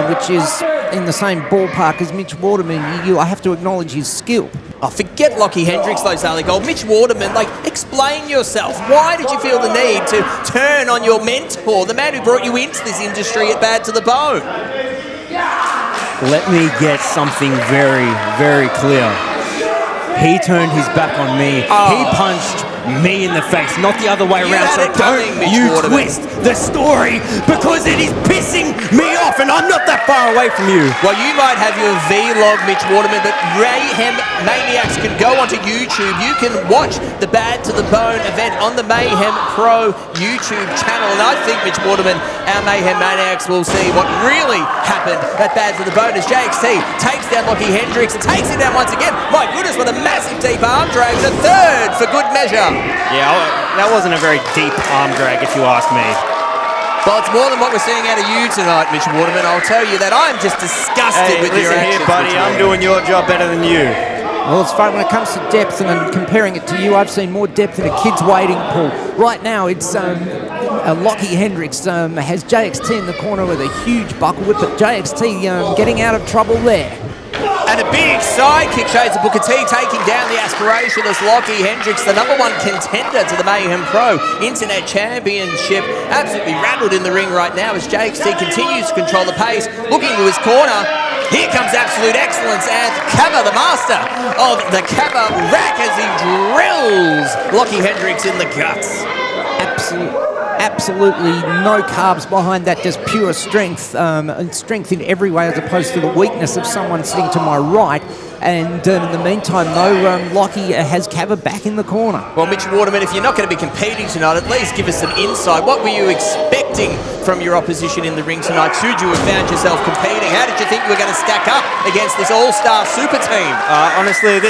which is in the same ballpark as Mitch Waterman, I have to acknowledge his skill. Oh, forget Lockie Hendricks, though, Sally Gold. Mitch Waterman, explain yourself. Why did you feel the need to turn on your mentor, the man who brought you into this industry at Bad to the Bone? Let me get something very, very clear. He turned his back on me. He punched me in the face, not the other way around. So don't you twist the story, because it is pissing me off, and I'm not that far away from you. Well, you might have your vlog, Mitch Waterman, but Mayhem Maniacs can go onto YouTube. You can watch the Bad to the Bone event on the Mayhem Pro YouTube channel, and I think, Mitch Waterman, our Mayhem Maniacs will see what really happened at Bad to the Bone as JXT takes down Lockie Hendricks and takes him down once again. My goodness, what a massive deep arm drag, and a third for good measure. Yeah, that wasn't a very deep arm drag, if you ask me. Well, it's more than what we're seeing out of you tonight, Mitch Waterman. I'll tell you that. I'm just disgusted with your actions. Listen here, buddy. I'm doing your job better than you. Well, it's fun when it comes to depth, and comparing it to you, I've seen more depth in a kid's wading pool. Right now, it's Lockie Hendricks has JXT in the corner with a huge buckle whip, but JXT getting out of trouble there. And a big side kick shows the Booker T taking down the aspirationless Lockie Hendricks, the #1 contender to the Mayhem Pro Internet Championship. Absolutely rattled in the ring right now as JXT continues to control the pace, looking to his corner. Here comes absolute excellence and Kava, the master of the Kava rack, as he drills Lockie Hendricks in the guts. Absolutely no carbs behind that, just pure strength, and strength in every way as opposed to the weakness of someone sitting to my right. And in the meantime, though, Lockie has Kava back in the corner. Well, Mitch Waterman, if you're not going to be competing tonight, at least give us some insight. What were you expecting from your opposition in the ring tonight? Should you have found yourself competing? How did you think you were going to stack up against this all-star super team? Honestly,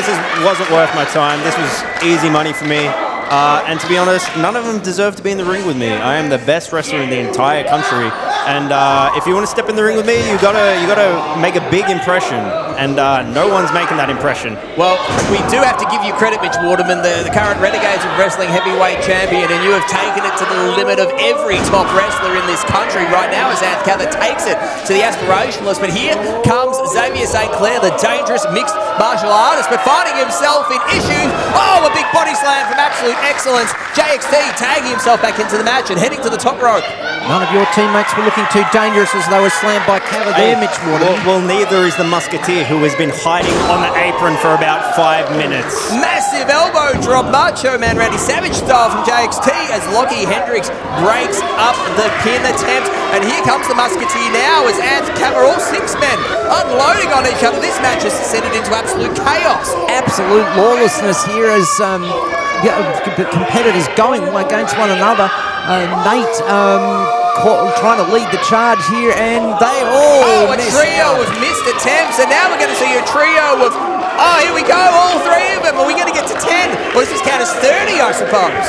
wasn't worth my time. This was easy money for me. And to be honest, none of them deserve to be in the ring with me. I am the best wrestler in the entire country. And if you want to step in the ring with me, you gotta make a big impression. And no one's making that impression. Well, we do have to give you credit, Mitch Waterman, the current Renegades of Wrestling heavyweight champion, and you have taken it to the limit of every top wrestler in this country right now as Anth Kava takes it to the aspirationalist. But here comes Xavier St. Clair, the dangerous mixed martial artist, but finding himself in issues. Oh, a big body slam from Absolute Excellence. JXT tagging himself back into the match and heading to the top rope. None of your teammates were looking too dangerous as they were slammed by Kava there, Mitch Waterman. Well, neither is the Musketeer, who has been hiding on the apron for about 5 minutes. Massive elbow drop, Macho Man Randy Savage style from JXT as Lockie Hendricks breaks up the pin attempt. And here comes the Musketeer now as Anth Kava, all 6 men, unloading on each other. This match has descended into absolute chaos. Absolute lawlessness here as competitors going against one another. Nate trying to lead the charge here, and they all a trio of missed attempts, and now we're going to see a trio of, here we go, all 3 of them. Are we going to get to 10? Well, this is count as 30, I suppose.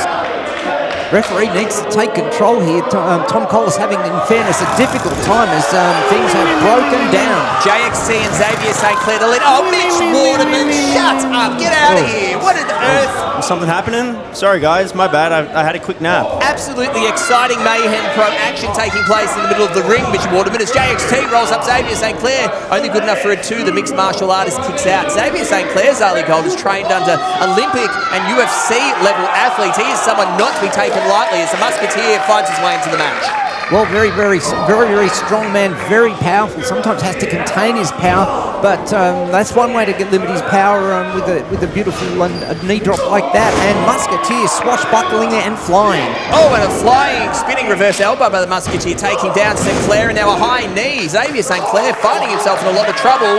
Referee needs to take control here. Tom Collis having, in fairness, a difficult time as things have broken down. JXT and Xavier St. Clair to lead. Oh, Mitch Waterman, shut up. Get out of here. What on earth? Is something happening? Sorry, guys. My bad. I had a quick nap. Absolutely exciting Mayhem Pro action taking place in the middle of the ring, Mitch Waterman, as JXT rolls up Xavier St. Clair. Only good enough for a 2. The mixed martial artist kicks out. Xavier St. Clair, Zali Gold, is trained under Olympic and UFC level athletes. He is someone not to be taken lightly as the Musketeer finds his way into the match. Well, very strong man, very powerful. Sometimes has to contain his power, but that's one way to limit his power with a beautiful knee drop like that. And Musketeer swashbuckling and flying. Oh, and a flying, spinning reverse elbow by the Musketeer, taking down St. Clair, and now a high knee. Xavier St. Clair finding himself in a lot of trouble.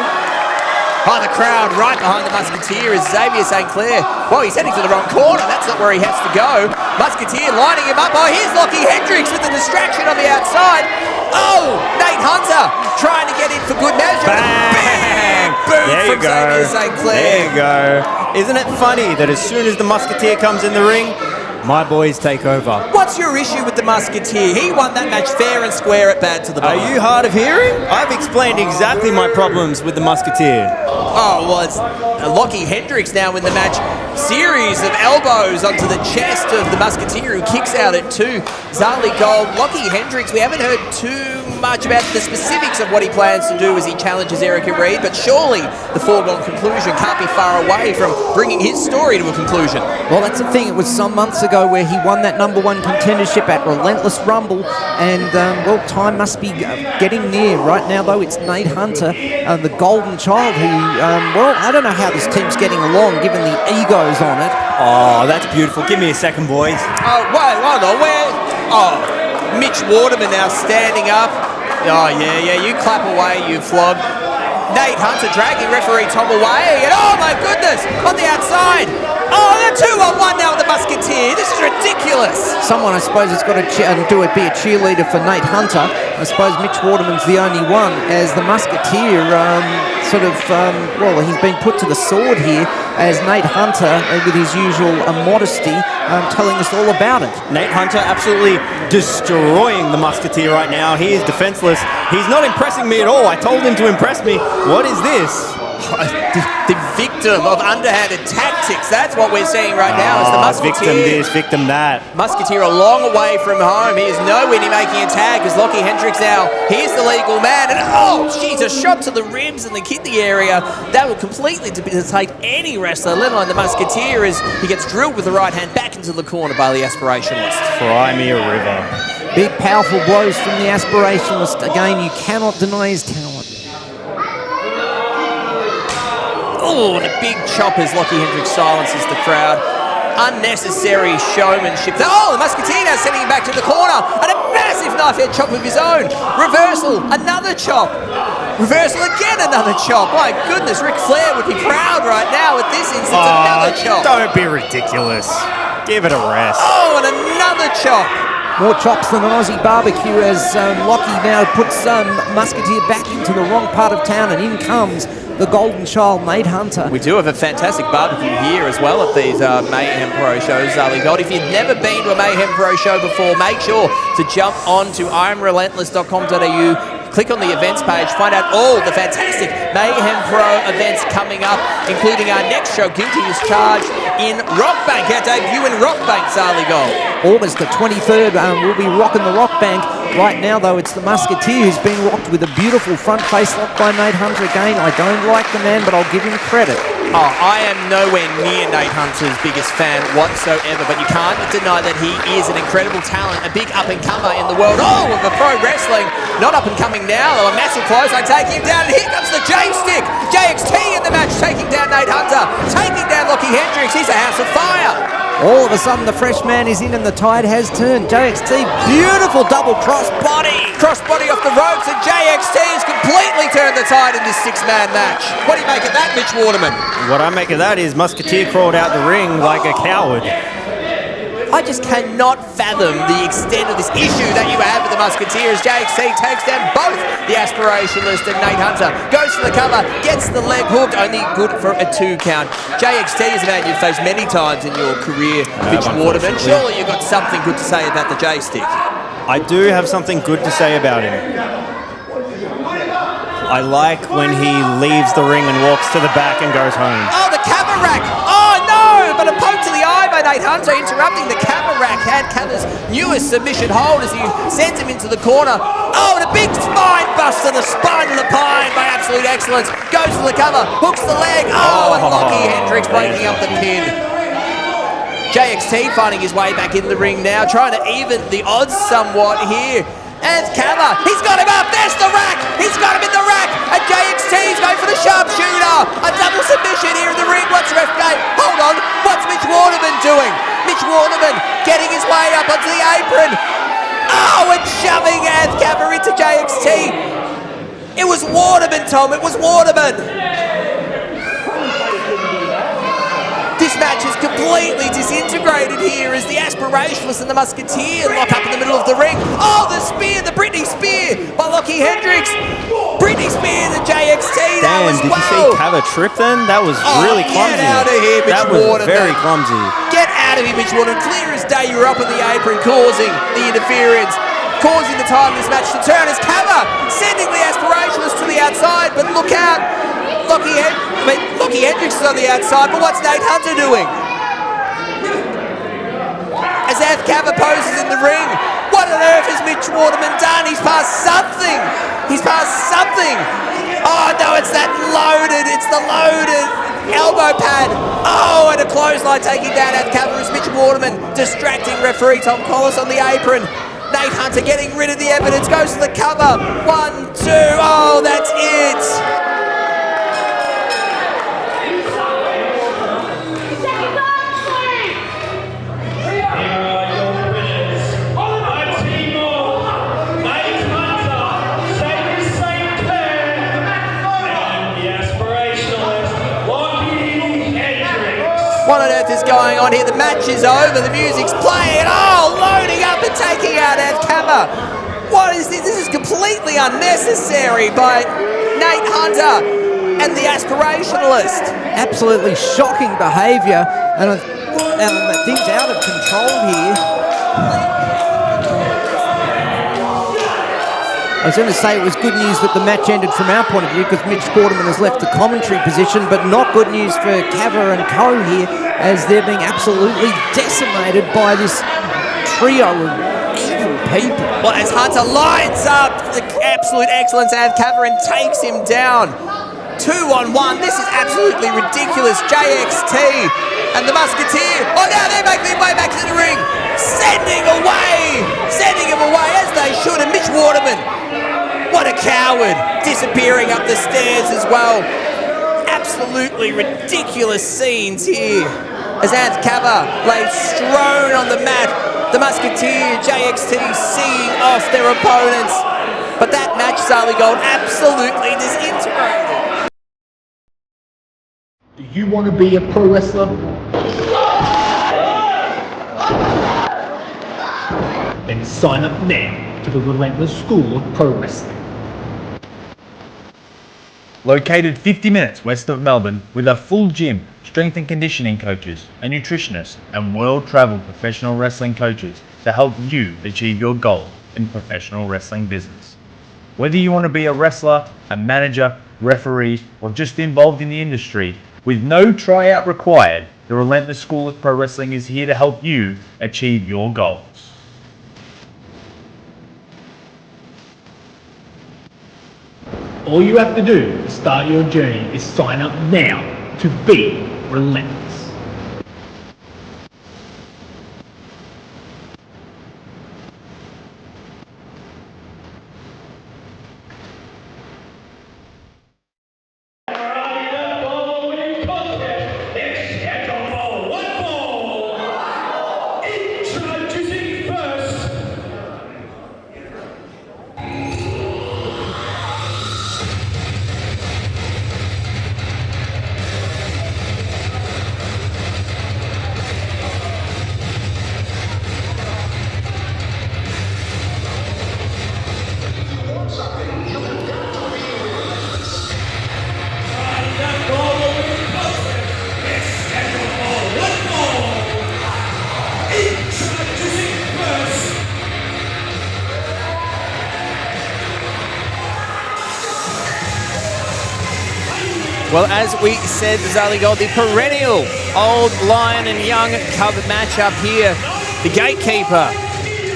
The crowd right behind the Musketeer is Xavier St. Clair. Well, he's heading to the wrong corner. That's not where he has to go. Musketeer lining him up. Oh, here's Lockie Hendricks with the distraction on the outside. Oh, Nate Hunter trying to get in for good measure. Bang! Boom There you from go. Xavier St. Clair. There you go. Isn't it funny that as soon as the Musketeer comes in the ring, my boys take over? What's your issue with the Musketeer? He won that match fair and square at Bad to the Bone. Are you hard of hearing? I've explained exactly my problems with the Musketeer. Oh, well, it's Lockie Hendricks now in the match. Series of elbows onto the chest of the Musketeer, who kicks out at 2. Zali Gold, Lockie Hendricks, we haven't heard too much about the specifics of what he plans to do as he challenges Erica Reed, but surely the foregone conclusion can't be far away from bringing his story to a conclusion. Well, that's the thing. It was some months ago where he won that #1 contendership at Relentless Rumble, and time must be getting near. Right now, though, it's Nate Hunter, the golden child, who, I don't know how this team's getting along, given the egos on it. Oh, that's beautiful. Give me a second, boys. Oh, wait, hold on. Where? Oh, Mitch Waterman now standing up. Oh, yeah, you clap away, you flog. Nate Hunter dragging referee Tom away, and oh my goodness, on the outside. Oh, they're 2-on-1 now with the Musketeer. This is ridiculous. Someone, I suppose, has got to be a cheerleader for Nate Hunter. I suppose Mitch Waterman's the only one, as the Musketeer he's been put to the sword here, as Nate Hunter, with his usual modesty, telling us all about it. Nate Hunter absolutely destroying the Musketeer right now. He is defenseless. He's not impressing me at all. I told him to impress me. What is this? the victim of underhanded tactics. That's what we're seeing right now as the Musketeer. Victim this, victim that. Musketeer a long way from home. He is nowhere near making a tag as Lockie Hendricks now. Here's the legal man. And oh, geez, a shot to the ribs and the kidney area. That will completely debilitate any wrestler, let alone the Musketeer, as he gets drilled with the right hand back into the corner by the Aspirationalist. Cry me a river. Big, powerful blows from the Aspirationalist. Again, you cannot deny his talent. Oh, and a big chop as Lockie Hendricks silences the crowd. Unnecessary showmanship. Oh, the Musketeer now sending him back to the corner. And a massive knife head chop of his own. Reversal, another chop. Reversal again, another chop. My goodness, Ric Flair would be proud right now at this instance. Another chop. Don't be ridiculous. Give it a rest. Oh, and another chop. More chops than an Aussie barbecue as Lockie now puts Musketeer back into the wrong part of town, and in comes the Golden Child, Nate Hunter. We do have a fantastic barbecue here as well at these Mayhem Pro shows, Zali Gold. If you've never been to a Mayhem Pro show before, make sure to jump on to imrelentless.com.au. Click on the events page, find out all the fantastic Mayhem Pro events coming up, including our next show, Guilty as Charged, in Rockbank, our debut in Rockbank, Zali Gold. August the 23rd, we'll be rocking the Rockbank. Right now, though, it's the Musketeer who's been rocked with a beautiful front face lock by Nate Hunter again. I don't like the man, but I'll give him credit. Oh, I am nowhere near Nate Hunter's biggest fan whatsoever, but you can't deny that he is an incredible talent, a big up-and-comer in the world. Oh, of the pro wrestling, not up-and-coming now, though, a massive close. I take him down, and here comes the J-Stick. JXT in the match, taking down Nate Hunter, taking down Lockie Hendricks. He's a house of fire. All of a sudden, the fresh man is in and the tide has turned. JXT, beautiful double cross body. Cross body off the ropes, and JXT has completely turned the tide in this six-man match. What do you make of that, Mitch Waterman? What I make of that is Musketeer crawled out the ring like a coward. I just cannot fathom the extent of this issue that you have with the Musketeer as JXT takes down both the Aspirationalist and Nate Hunter. Goes for the cover, gets the leg hooked, only good for a 2 count. JXT is a man you've faced many times in your career, Mitch Waterman. Surely you've got something good to say about the J-Stick. I do have something good to say about him. I like when he leaves the ring and walks to the back and goes home. Oh, the camera rack! Oh, no! But a poke to the eye by Nate Hunter, interrupting the camera rack. Had Cava's newest submission hold as he sends him into the corner. Oh, and a big spine buster, the spine of the pine by Absolute Excellence. Goes for the cover, hooks the leg. Oh, and Lockie Hendricks breaking up the pin. JXT finding his way back in the ring now, trying to even the odds somewhat here. And Cava, he's got him up, there's the rack, he's got him in the rack, and JXT's going for the sharpshooter, a double submission here in the ring. What's ref game? Hold on, what's Mitch Waterman doing? Mitch Waterman getting his way up onto the apron. Oh, and shoving Cava into JXT. It was Waterman, Tom, it was Waterman. This match is completely disintegrated here as the Aspirationalist and the Musketeer lock up in the middle of the ring. Oh, the spear, the Britney Spear by Lockie Hendricks. Britney Spear, the JXT. That was, did you see Cava trip then? That was really clumsy. Get out of here, Mitch Waterman. That was very clumsy. Get out of here, Mitch Waterman. Clear as day, you were up on the apron causing the interference, causing the time of this match to turn as Cava sending the Aspirationalist to the outside, but look out. Lockie Hendricks is on the outside, but what's Nate Hunter doing? As Cava poses in the ring, what on earth has Mitch Waterman done? He's passed something. He's passed something. Oh no, it's that loaded. It's the loaded elbow pad. Oh, and a clothesline taking down Cava as Mitch Waterman distracting referee Tom Collis on the apron. Nate Hunter getting rid of the evidence, goes to the cover. 1, 2, oh, that's it. What on earth is going on here? The match is over, the music's playing, oh, loading up and taking out Cava. What is this? This is completely unnecessary by Nate Hunter and the Aspirationalist. Absolutely shocking behaviour, and things out of control here. I was going to say it was good news that the match ended from our point of view because Mitch Quarterman has left the commentary position, but not good news for Cava and Co here as they're being absolutely decimated by this trio of evil people. Well, as Hunter lines up the absolute excellence and Cava and takes him down. 2-on-1. This is absolutely ridiculous. JXT and the Musketeer. Oh, now they're making their way back to the ring. Sending him away as they should. And Mitch Waterman, what a coward, disappearing up the stairs as well. Absolutely ridiculous scenes here. As Anth Cava lays strewn on the mat, the Musketeer, JXT seeing off their opponents. But that match, Zali Gold, absolutely disintegrated. Do you want to be a pro wrestler? Then sign up now to the Relentless School of Pro Wrestling. Located 50 minutes west of Melbourne with a full gym, strength and conditioning coaches, a nutritionist and world-traveled professional wrestling coaches to help you achieve your goals in professional wrestling business. Whether you want to be a wrestler, a manager, referee or just involved in the industry, with no tryout required, the Relentless School of Pro Wrestling is here to help you achieve your goals. All you have to do to start your journey is sign up now to be Relentless. Well, as we said, Zali Gold, the perennial old lion and young covered matchup here. The gatekeeper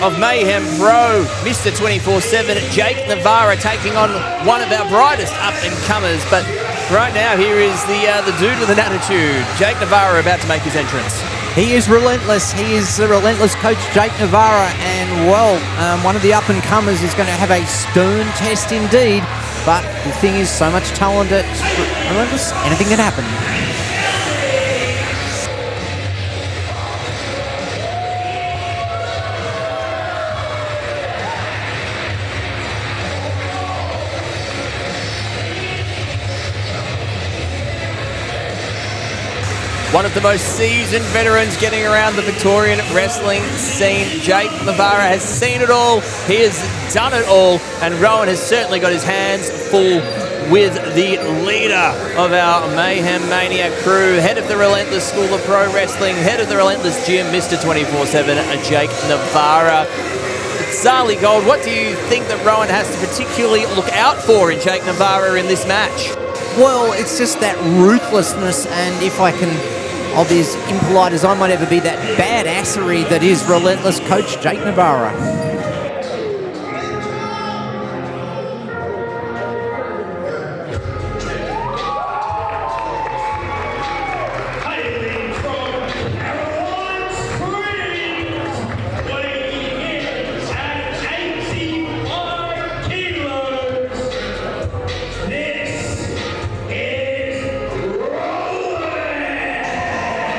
of Mayhem Pro, Mr. 24/7, Jake Navara, taking on one of our brightest up-and-comers. But right now, here is the dude with an attitude. Jake Navara about to make his entrance. He is relentless. He is the relentless coach, Jake Navara, and well, one of the up-and-comers is going to have a stern test indeed. But the thing is, so much talent at Relentless, anything can happen. One of the most seasoned veterans getting around the Victorian wrestling scene. Jake Navara has seen it all. He has done it all. And Rowan has certainly got his hands full with the leader of our Mayhem Mania crew, head of the Relentless School of Pro Wrestling, head of the Relentless Gym, Mr. 24/7, Jake Navara. Zali Gold, what do you think that Rowan has to particularly look out for in Jake Navara in this match? Well, it's just that ruthlessness, and if I can, I'll be as impolite as I might ever be, that badassery that is Relentless coach Jake Navara.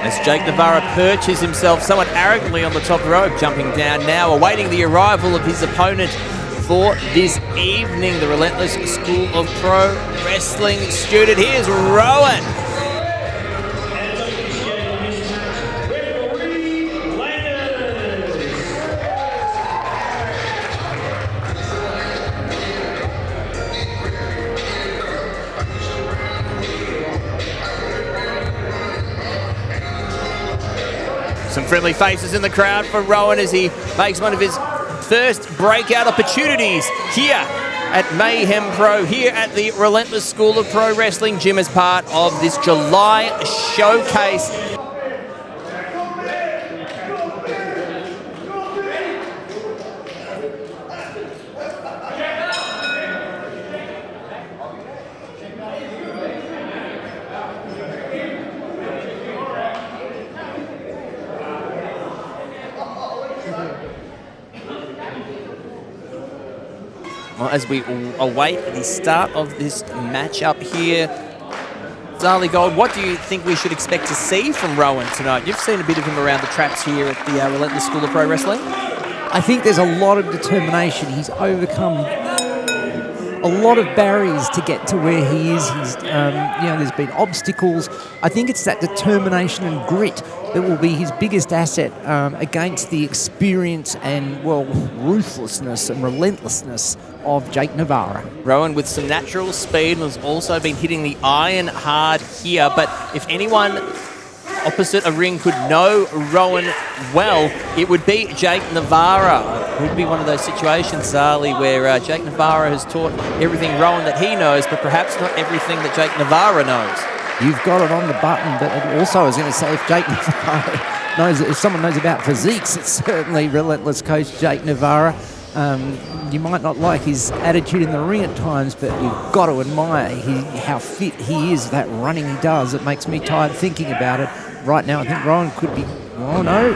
As Jake Navara perches himself somewhat arrogantly on the top rope, jumping down now, awaiting the arrival of his opponent for this evening. The Relentless School of Pro Wrestling student. Here's Rowan. Some friendly faces in the crowd for Rowan as he makes one of his first breakout opportunities here at Mayhem Pro here at the Relentless School of Pro Wrestling Gym as part of this July showcase. Well, as we await the start of this matchup here, Zali Gold, what do you think we should expect to see from Rowan tonight? You've seen a bit of him around the traps here at the Relentless School of Pro Wrestling. I think there's a lot of determination. He's overcome a lot of barriers to get to where he is. He's, there's been obstacles. I think it's that determination and grit that will be his biggest asset against the experience and, well, ruthlessness and relentlessness of Jake Navara. Rowan with some natural speed and has also been hitting the iron hard here, but if anyone opposite a ring could know Rowan well, it would be Jake Navara. It would be one of those situations, Zali, where Jake Navara has taught everything Rowan that he knows, but perhaps not everything that Jake Navara knows. You've got it on the button, but also I was going to say, if Jake Navara knows, if someone knows about physiques, it's certainly Relentless coach Jake Navara. You might not like his attitude in the ring at times, but you've got to admire how fit he is, that running he does. It makes me tired thinking about it. Right now, I think Rowan could be... Oh, no.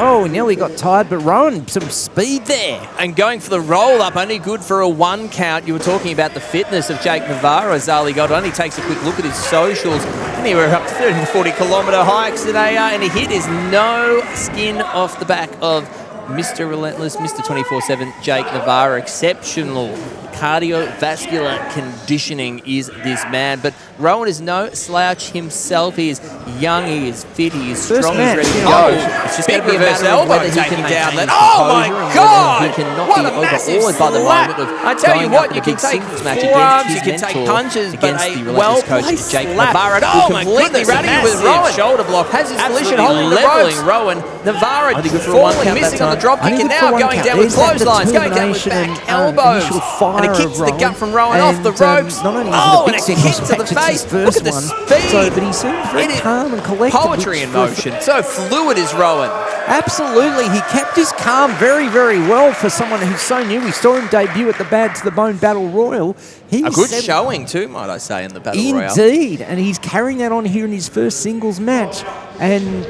Oh, he nearly got tired, but Rowan, some speed there. And going for the roll-up, only good for a 1 count. You were talking about the fitness of Jake Navara. Zali Gold only takes a quick look at his socials. Anywhere up to 30 to 40-kilometre hikes today, and a hit is no skin off the back of Mr. Relentless, Mr. 24/7, Jake Navara. Exceptional cardiovascular conditioning is this man. But Rowan is no slouch himself. He is young, he is fit, he is strong, he's ready to go. It's just big going to be a reverse matter of elbow whether he taking can down maintain that. his Oh my composure and God! whether he cannot What be a massive overawed by the slap. moment of I tell you going what, up in you a can big take singles match forearms, against you his can take mentor, punches, but against a the Relentless coach well-placed Jake slap. Navara. Oh who my completely goodness, ready with massive Rowan. shoulder block. Has his position Absolutely holding the leveling ropes. Rowan. Navara Only good for a 1 falling, count missing that on the time. drop kick, Only and good for now 1 going count. down with There's that clotheslines, going down with determination back and, elbows. initial fire And a kick of to the gut Rowan. from Rowan off the And, ropes. not only is Oh, it and a a big kick singles to the match, it's face. his Look first at the one. speed. So, but he seems very It is calm and collected. Poetry in motion. So fluid is Rowan. Absolutely. He kept his calm very, very well for someone who's so new. We saw him debut at the Bad to the Bone Battle Royal. A good showing too, might I say, in the Battle Royale. Indeed. And he's carrying that on here in his first singles match. And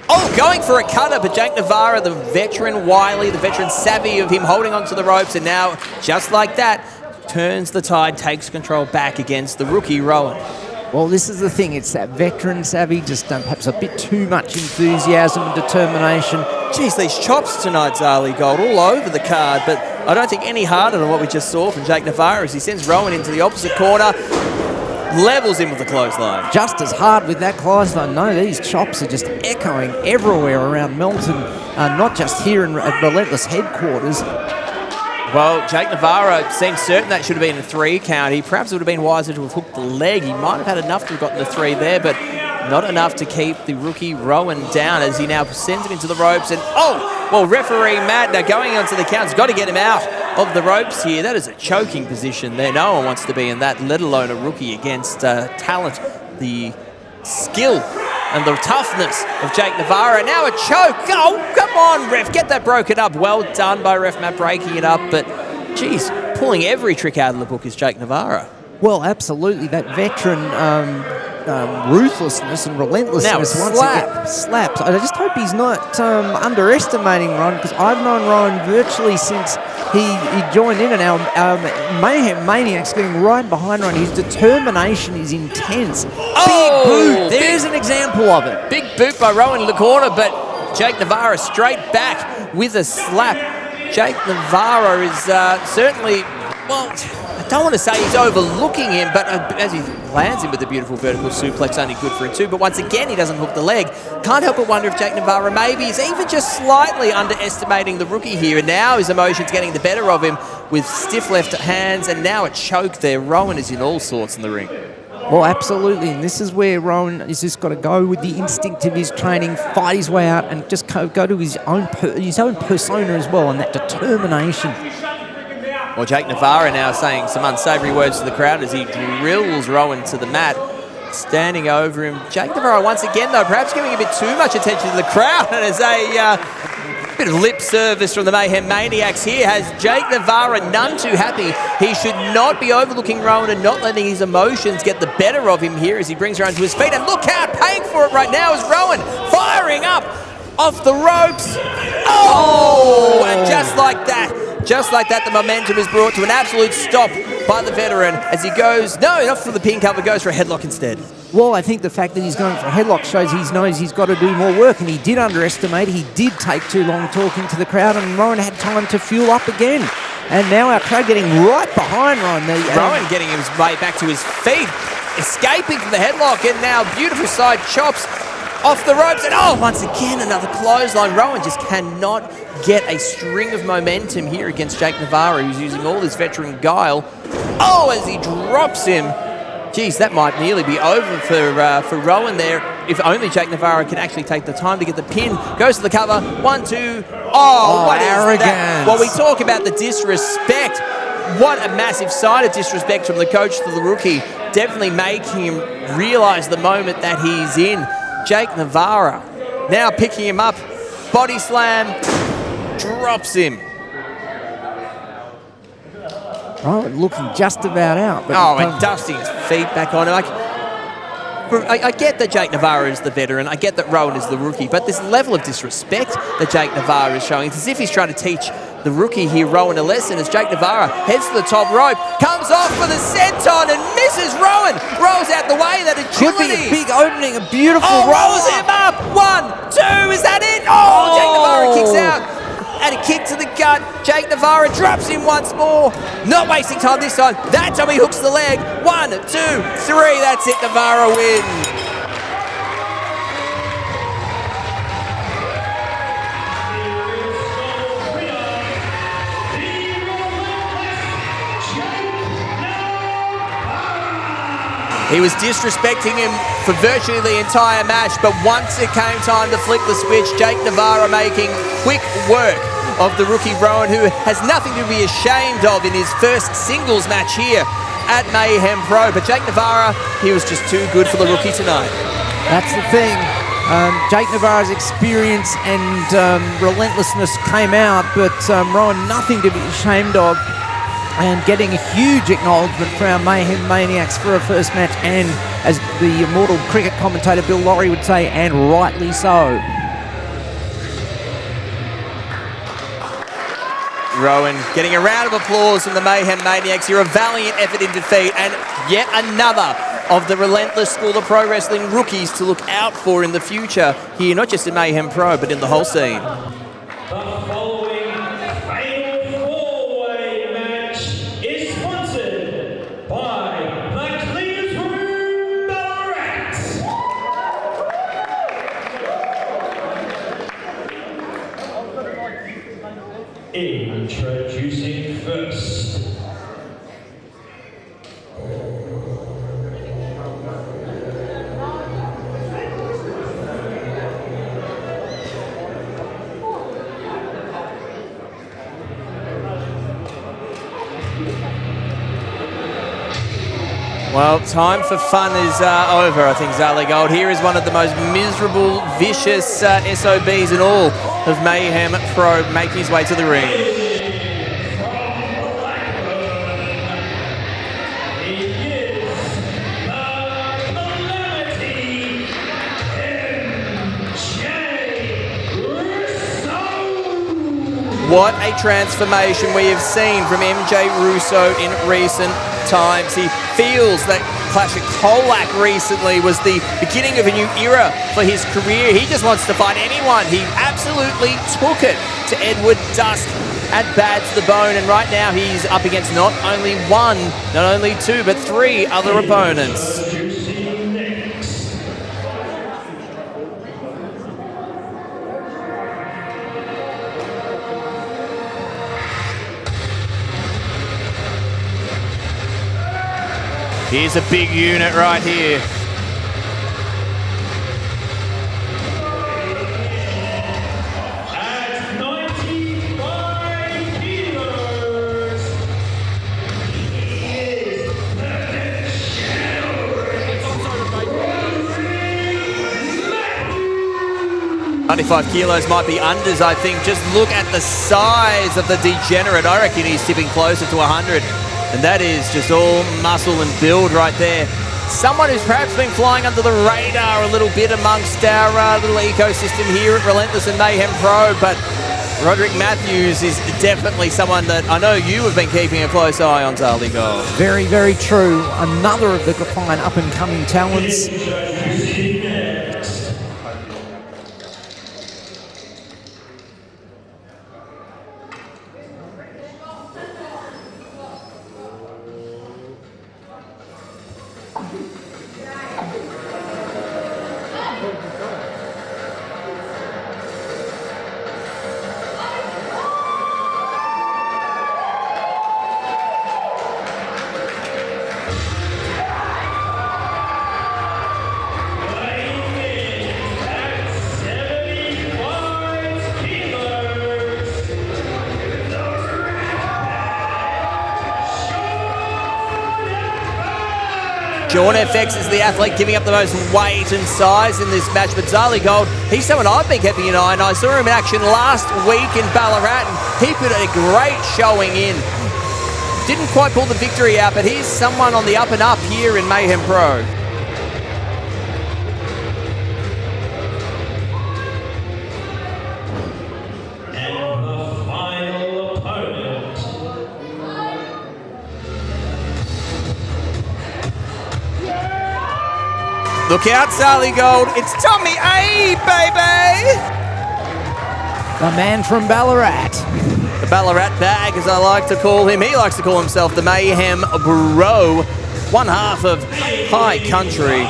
oh, going for a cutter, but Jake Navara, the veteran wily, the veteran savvy of him holding onto the ropes, and now, just like that, turns the tide, takes control back against the rookie Rowan. well, this is the thing. It's that veteran savvy, just perhaps a bit too much enthusiasm and determination. Geez, these chops tonight, Zali Gold, all over the card, but I don't think any harder than what we just saw from Jake Navara as he sends Rowan into the opposite corner, levels him with the clothesline. Just as hard with that clothesline. No, these chops are just echoing everywhere around Melton, not just here at Relentless headquarters. Well, Jake Navara seems certain that should have been a 3 count. He perhaps would have been wiser to have hooked the leg. He might have had enough to have gotten the 3 there, but not enough to keep the rookie Rowan down as he now sends him into the ropes. And, oh, well, referee Matt now going onto the count. He's got to get him out of the ropes here. That is a choking position there. No one wants to be in that, let alone a rookie against talent, the skill and the toughness of Jake Navara. Now a choke. Oh, come on, ref. Get that broken up. Well done by ref Matt breaking it up. But, geez, pulling every trick out of the book is Jake Navara. Well, absolutely. That veteran ruthlessness and relentlessness. Now, once again, slaps. I just hope he's not underestimating Rowan, because I've known Rowan virtually since he joined in, and our Mayhem Maniac's getting right behind Rowan. His determination is intense. Oh, big boot. There's an example of it. Big boot by Rowan in the corner, but Jake Navara straight back with a slap. Jake Navara is certainly, well, I don't want to say he's overlooking him, but as he lands him with a beautiful vertical suplex, only good for him too. But once again, he doesn't hook the leg. Can't help but wonder if Jake Navara maybe is even just slightly underestimating the rookie here. And now his emotions getting the better of him with stiff left hands, and now a choke there. Rowan is in all sorts in the ring. Well, absolutely, and this is where Rowan has just got to go with the instinct of his training, fight his way out, and just go to his own persona as well, and that determination. Well, Jake Navara now saying some unsavoury words to the crowd as he drills Rowan to the mat. Standing over him. Jake Navara once again, though, perhaps giving a bit too much attention to the crowd. And as a bit of lip service from the Mayhem Maniacs here has Jake Navara none too happy. He should not be overlooking Rowan and not letting his emotions get the better of him here as he brings Rowan to his feet. And look out, paying for it right now is Rowan firing up off the ropes. Oh! And just like that, the momentum is brought to an absolute stop by the veteran as he goes, no, not for the pin cover, goes for a headlock instead. Well, I think the fact that he's going for a headlock shows he knows he's got to do more work, and he did underestimate. He did take too long talking to the crowd, and Rowan had time to fuel up again. And now our crowd getting right behind Rowan. Rowan getting his way back to his feet, escaping from the headlock, and now beautiful side chops off the ropes, and once again another clothesline. Rowan just cannot get a string of momentum here against Jake Navara, who's using all his veteran guile. As he drops him. Geez, that might nearly be over for Rowan there, if only Jake Navara can actually take the time to get the pin. Goes to the cover, 1, 2. What arrogance. Is that? Well, we talk about the disrespect. What a massive sign of disrespect from the coach to the rookie. Definitely making him realise the moment that he's in. Jake Navara now picking him up, body slam, drops him. Rowan looking just about out. But And dusting his feet back on him. I get that Jake Navara is the veteran. I get that Rowan is the rookie. But this level of disrespect that Jake Navara is showing, it's as if he's trying to teach the rookie here, Rowan, a lesson as Jake Navara heads to the top rope, comes off for the senton and misses Rowan. Rolls out the way, that agility. Could be a big opening, a beautiful rolls him up. 1, 2, is that it? Jake Navara kicks out. And a kick to the gut. Jake Navara drops him once more. Not wasting time this time. That's how he hooks the leg. 1, 2, 3. That's it. Navara wins. He was disrespecting him for virtually the entire match, but once it came time to flick the switch, Jake Navara making quick work of the rookie Rowan, who has nothing to be ashamed of in his first singles match here at Mayhem Pro. But Jake Navara, he was just too good for the rookie tonight. That's the thing. Jake Navara's experience and relentlessness came out, but Rowan nothing to be ashamed of. And getting a huge acknowledgement from our Mayhem Maniacs for a first match, and as the immortal cricket commentator Bill Laurie would say, and rightly so. Rowan getting a round of applause from the Mayhem Maniacs here. A valiant effort in defeat, and yet another of the Relentless School of Pro Wrestling rookies to look out for in the future here, not just in Mayhem Pro, but in the whole scene. Introducing first. Well, time for fun is over, I think, Zali Gold. Here is one of the most miserable, vicious SOBs in all of Mayhem Pro making his way to the ring. What a transformation we have seen from MJ Russo in recent times. He feels that Clash at Colac recently was the beginning of a new era for his career. He just wants to fight anyone. He absolutely took it to Edward Dusk at Bad to the Bone, and right now he's up against not only one, not only two, but three other opponents. Here's a big unit right here. At 95 kilos, 95 kilos might be unders, I think. Just look at the size of the degenerate. I reckon he's tipping closer to 100. And that is just all muscle and build right there. Someone who's perhaps been flying under the radar a little bit amongst our little ecosystem here at Relentless and Mayhem Pro, but Roderick Matthews is definitely someone that I know you have been keeping a close eye on, Zali Gold. Very, very true. Another of the fine up-and-coming talents. Sean FX is the athlete giving up the most weight and size in this match, but Zali Gold, he's someone I've been keeping an eye on. I saw him in action last week in Ballarat, and he put a great showing in. Didn't quite pull the victory out, but he's someone on the up and up here in Mayhem Pro. Look out, Zali Gold. It's Tommy A, baby! The man from Ballarat. The Ballarat bag, as I like to call him. He likes to call himself the Mayhem Bro, one half of High Country.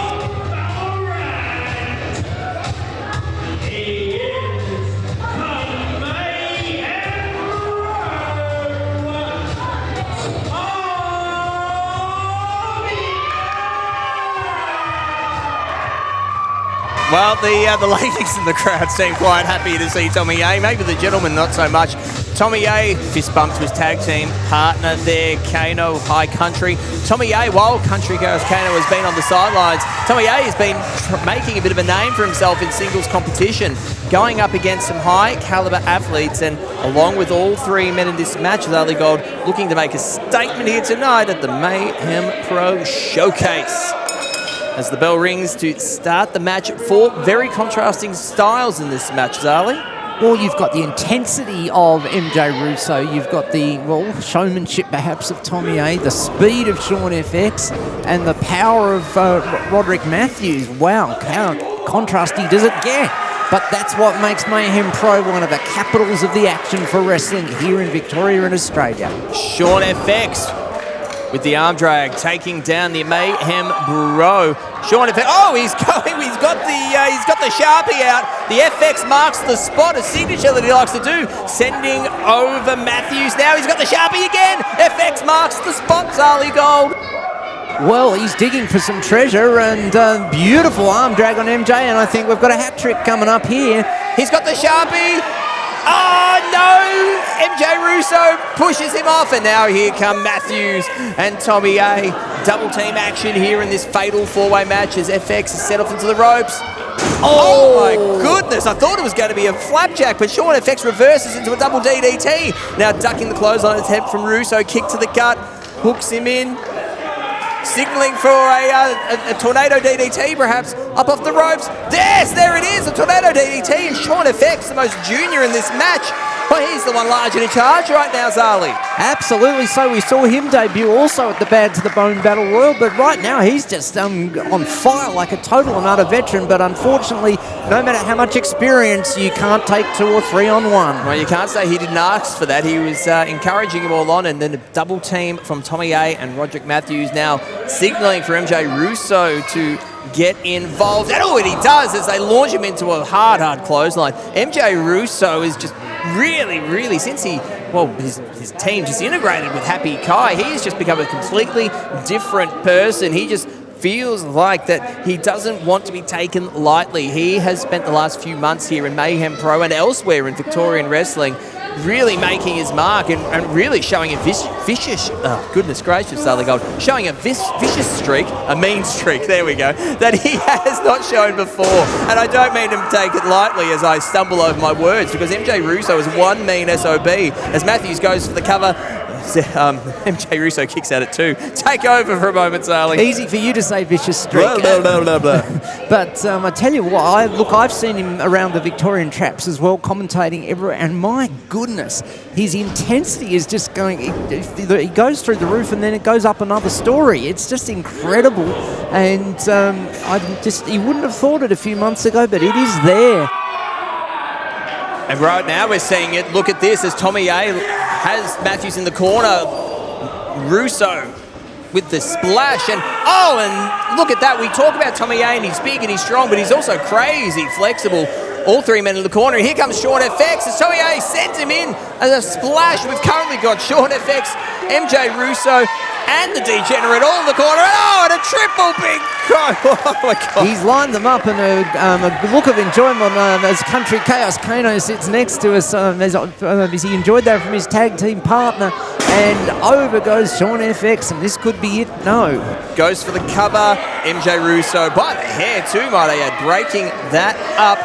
Well, the ladies in the crowd seem quite happy to see Tommy A. Maybe the gentlemen not so much. Tommy A fist bump to his tag team partner there, Kano, High Country. Tommy A, while Country Girls Kano has been on the sidelines, Tommy A has been making a bit of a name for himself in singles competition, going up against some high caliber athletes, and along with all three men in this match, Zali Gold looking to make a statement here tonight at the Mayhem Pro Showcase. As the bell rings to start the match, four very contrasting styles in this match, Zali. Well, you've got the intensity of MJ Russo. You've got the, well, showmanship perhaps of Tommy A, the speed of Sean FX, and the power of Roderick Matthews. Wow, how contrasty does it get? But that's what makes Mayhem Pro one of the capitals of the action for wrestling here in Victoria and Australia. Sean FX with the arm drag, taking down the Mayhem Bro. Sean FX, oh, he's got the Sharpie out. The FX marks the spot, a signature that he likes to do, sending over Matthews. Now he's got the Sharpie again. FX marks the spot, Zali Gold. Well, he's digging for some treasure, and beautiful arm drag on MJ, and I think we've got a hat trick coming up here. He's got the Sharpie. Oh, no! MJ Russo pushes him off, and now here come Matthews and Tommy A. Double team action here in this fatal four-way match as FX is set off into the ropes. Oh my goodness, I thought it was going to be a flapjack, but Sean FX reverses into a double DDT. Now ducking the clothes on his head from Russo, kick to the gut, hooks him in. Signaling for a tornado DDT, perhaps, up off the ropes. Yes, there it is, a tornado DDT, and Sean FX, the most junior in this match. But he's the one large and in charge right now, Zali. Absolutely so. We saw him debut also at the Bad to the Bone Battle Royal, but right now he's just on fire like a total and utter veteran. But unfortunately, no matter how much experience, you can't take 2 or 3 on 1. Well, you can't say he didn't ask for that. He was encouraging him all on, and then a double team from Tommy A and Roderick Matthews now signaling for MJ Russo to get involved. And all he does is they launch him into a hard clothesline. MJ Russo is just really, since his team just integrated with Happy Kai, he's just become a completely different person. He just feels like that he doesn't want to be taken lightly. He has spent the last few months here in Mayhem Pro and elsewhere in Victorian wrestling really making his mark and really showing a vicious, oh, goodness gracious, Sally Gold, showing a vicious streak, a mean streak, there we go, that he has not shown before. And I don't mean to take it lightly as I stumble over my words, because MJ Russo is one mean SOB. As Matthews goes for the cover, MJ Russo kicks at it too. Take over for a moment, Sally. Easy for you to say vicious streak. Blah, blah, blah, blah. But I tell you what, I've seen him around the Victorian traps as well, commentating everywhere, and my goodness, his intensity is just going, he goes through the roof and then it goes up another story. It's just incredible. And he wouldn't have thought it a few months ago, but it is there. And right now we're seeing it. Look at this as Tommy A has Matthews in the corner. Russo with the splash. And look at that. We talk about Tommy A and he's big and he's strong, but he's also crazy flexible. All three men in the corner. And here comes Sean FX as Tommy A sends him in as a splash. We've currently got Sean FX, MJ Russo, and the Degenerate all in the corner. And a triple big God. Oh my God. He's lined them up in a look of enjoyment as Country Chaos Kano sits next to us as he enjoyed that from his tag team partner. And over goes Sean FX, and this could be it. No. Goes for the cover. MJ Russo by the hair too, might I add, breaking that up.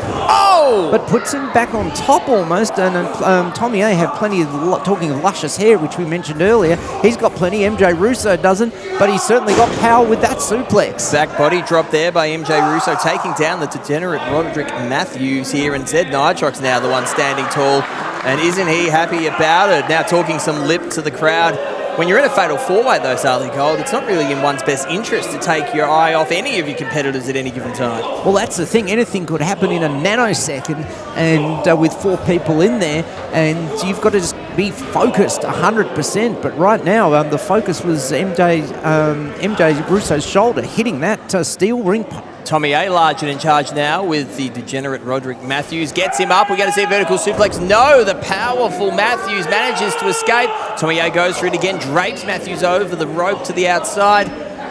Oh! But puts him back on top almost, and Tommy A have plenty of, talking of luscious hair, which we mentioned earlier, he's got plenty, MJ Russo doesn't, but he's certainly got power with that suplex. Back body drop there by MJ Russo, taking down the degenerate Roderick Matthews here, and Zed Nitrox now the one standing tall, and isn't he happy about it? Now talking some lip to the crowd. When you're in a fatal four-way though, Sally Gold, it's not really in one's best interest to take your eye off any of your competitors at any given time. Well, that's the thing. Anything could happen in a nanosecond, and with four people in there, and you've got to just be focused 100%. But right now, the focus was MJ Russo's shoulder, hitting that steel ring. Tommy A large and in charge now with the degenerate Roderick Matthews. Gets him up. We're going to see a vertical suplex. No, the powerful Matthews manages to escape. Tommy A goes for it again. Drapes Matthews over the rope to the outside.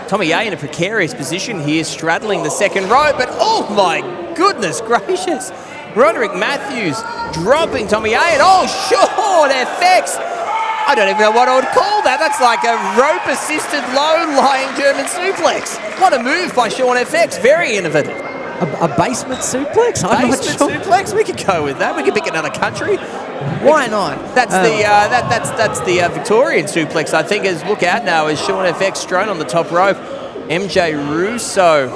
Tommy A in a precarious position here, straddling the second rope. But oh my goodness gracious. Roderick Matthews dropping Tommy A. And Sean FX. I don't even know what I would call that. That's like a rope-assisted, low-lying German suplex. What a move by Sean FX. Very innovative. A basement suplex? Basement suplex? We could go with that. We could pick another country. Why not? That's the Victorian suplex, I think. As look out now as Sean FX strewn on the top rope. MJ Russo.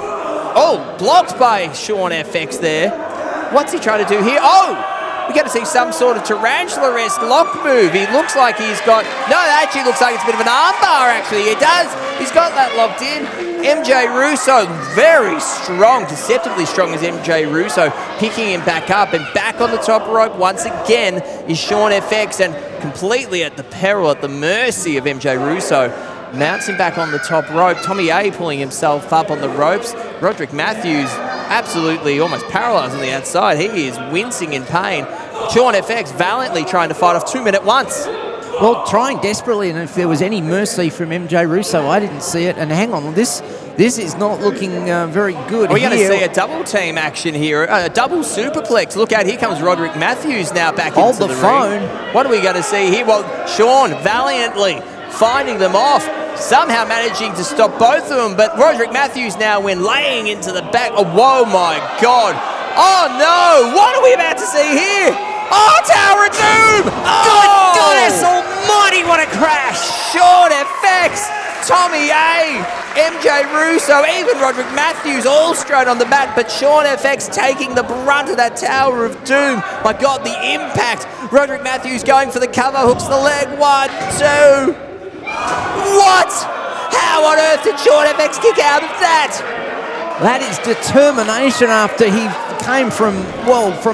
Blocked by Sean FX there. What's he trying to do here? We're going to see some sort of tarantula-esque lock move. He looks like he's got... No, it actually looks like it's a bit of an armbar, actually. It does. He's got that locked in. MJ Russo, very strong, deceptively strong as MJ Russo, picking him back up and back on the top rope once again is Sean FX, and completely at the peril, at the mercy of MJ Russo. Mounts him back on the top rope. Tommy A pulling himself up on the ropes. Roderick Matthews absolutely almost paralysed on the outside. He is wincing in pain. Sean FX valiantly trying to fight off 2 men at once. Well, trying desperately, and if there was any mercy from MJ Russo, I didn't see it. And hang on, this is not looking very good. We're going to see a double team action here, a double superplex. Look out, here comes Roderick Matthews now back into the phone. ring. What are we going to see here? Well, Sean valiantly finding them off, somehow managing to stop both of them, but Roderick Matthews now laying into the back. Whoa, my God. Oh, no. What are we about to see here? Tower of Doom. Good goodness almighty, what a crash. Sean FX, Tommy A, MJ Russo, even Roderick Matthews all straight on the mat, but Sean FX taking the brunt of that Tower of Doom. My God, the impact. Roderick Matthews going for the cover, hooks the leg. 1, 2. What? How on earth did Sean FX kick out of that? That is determination after he came from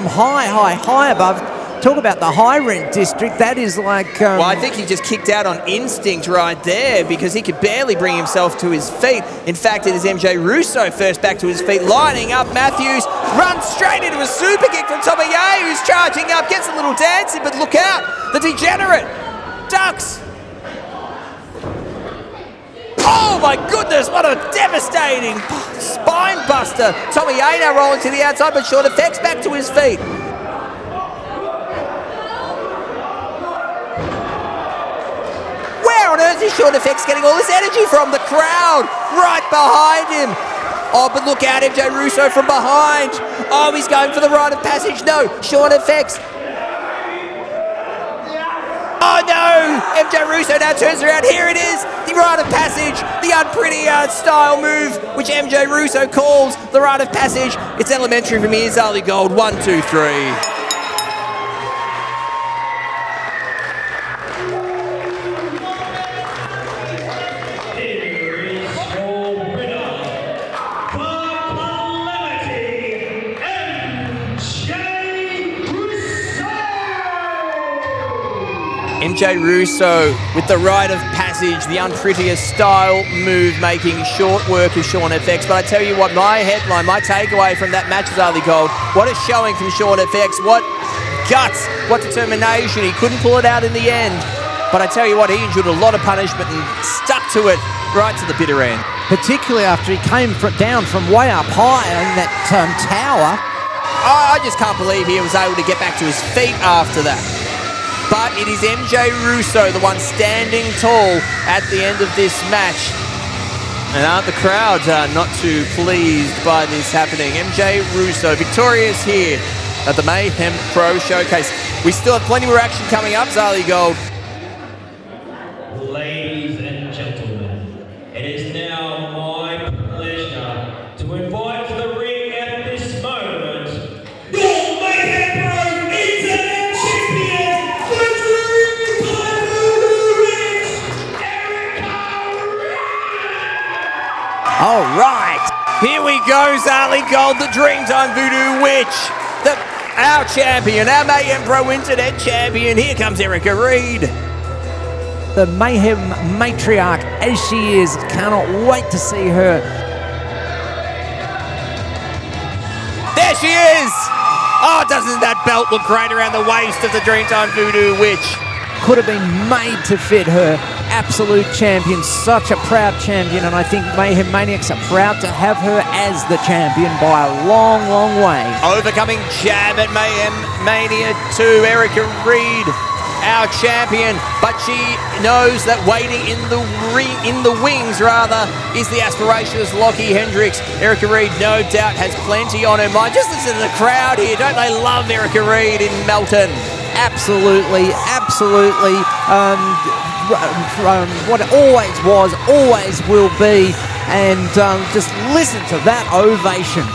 high above. Talk about the high rent district. That is like... well, I think he just kicked out on instinct right there because he could barely bring himself to his feet. In fact, it is MJ Russo first back to his feet, lining up Matthews, runs straight into a super kick from Tommy A, who's charging up, gets a little dancing, but look out, the Degenerate ducks. Oh my goodness, what a devastating spine buster. Tommy A now rolling to the outside, but Sean FX back to his feet. Where on earth is Sean Effects getting all this energy from? The crowd right behind him. Oh, but look out, MJ Russo from behind. Oh, he's going for the rite of passage. No, Sean Effects. Oh no! MJ Russo now turns around. Here it is, the rite of passage, the unpretty style move, which MJ Russo calls the rite of passage. It's elementary from here. Zali Gold, 1, 2, 3. MJ Russo with the rite of passage, the unprettiest style move, making short work of Sean FX. But I tell you what, my headline, my takeaway from that match is Ali Gold. What a showing from Sean FX. What guts, what determination. He couldn't pull it out in the end. But I tell you what, he endured a lot of punishment and stuck to it right to the bitter end. Particularly after he came down from way up high in that tower. I just can't believe he was able to get back to his feet after that. But it is MJ Russo, the one standing tall at the end of this match. And aren't the crowd not too pleased by this happening? MJ Russo victorious here at the Mayhem Pro Showcase. We still have plenty more action coming up, Zali Gold. Ladies and gentlemen, it is now my pleasure to invite to the ring at this moment your Mayhem Pro Internet Champion, the Dream All right, here we go, Zali Gold, the Dreamtime Voodoo Witch, our champion, our Mayhem Pro Internet Champion. Here comes Erica Reed. The Mayhem matriarch as she is. Cannot wait to see her. There she is! Oh, doesn't that belt look great around the waist of the Dreamtime Voodoo Witch? Could have been made to fit her. Absolute champion, such a proud champion, and I think Mayhem Maniacs are proud to have her as the champion by a long, long way. Overcoming jab at Mayhem Mania 2, Erica Reed, our champion, but she knows that waiting in the wings is the aspirationist Lockie Hendricks. Erica Reed, no doubt, has plenty on her mind. Just listen to the crowd here. Don't they love Erica Reed in Melton? Absolutely, absolutely. What it always was, always will be, and just listen to that ovation.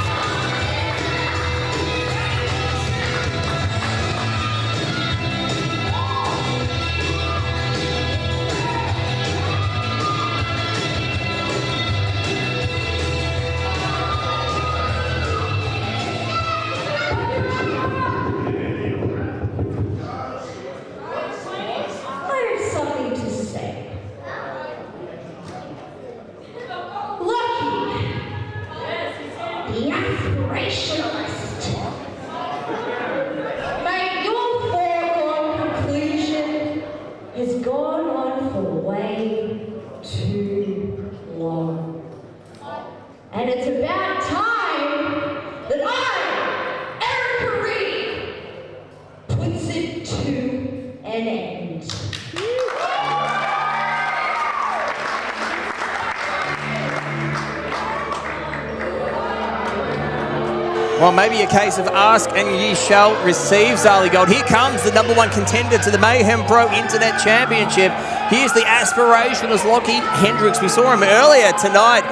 Well, maybe a case of ask and ye shall receive, Zali Gold. Here comes the #1 contender to the Mayhem Pro Internet Championship. Here's the aspirationist Lockie Hendricks. We saw him earlier tonight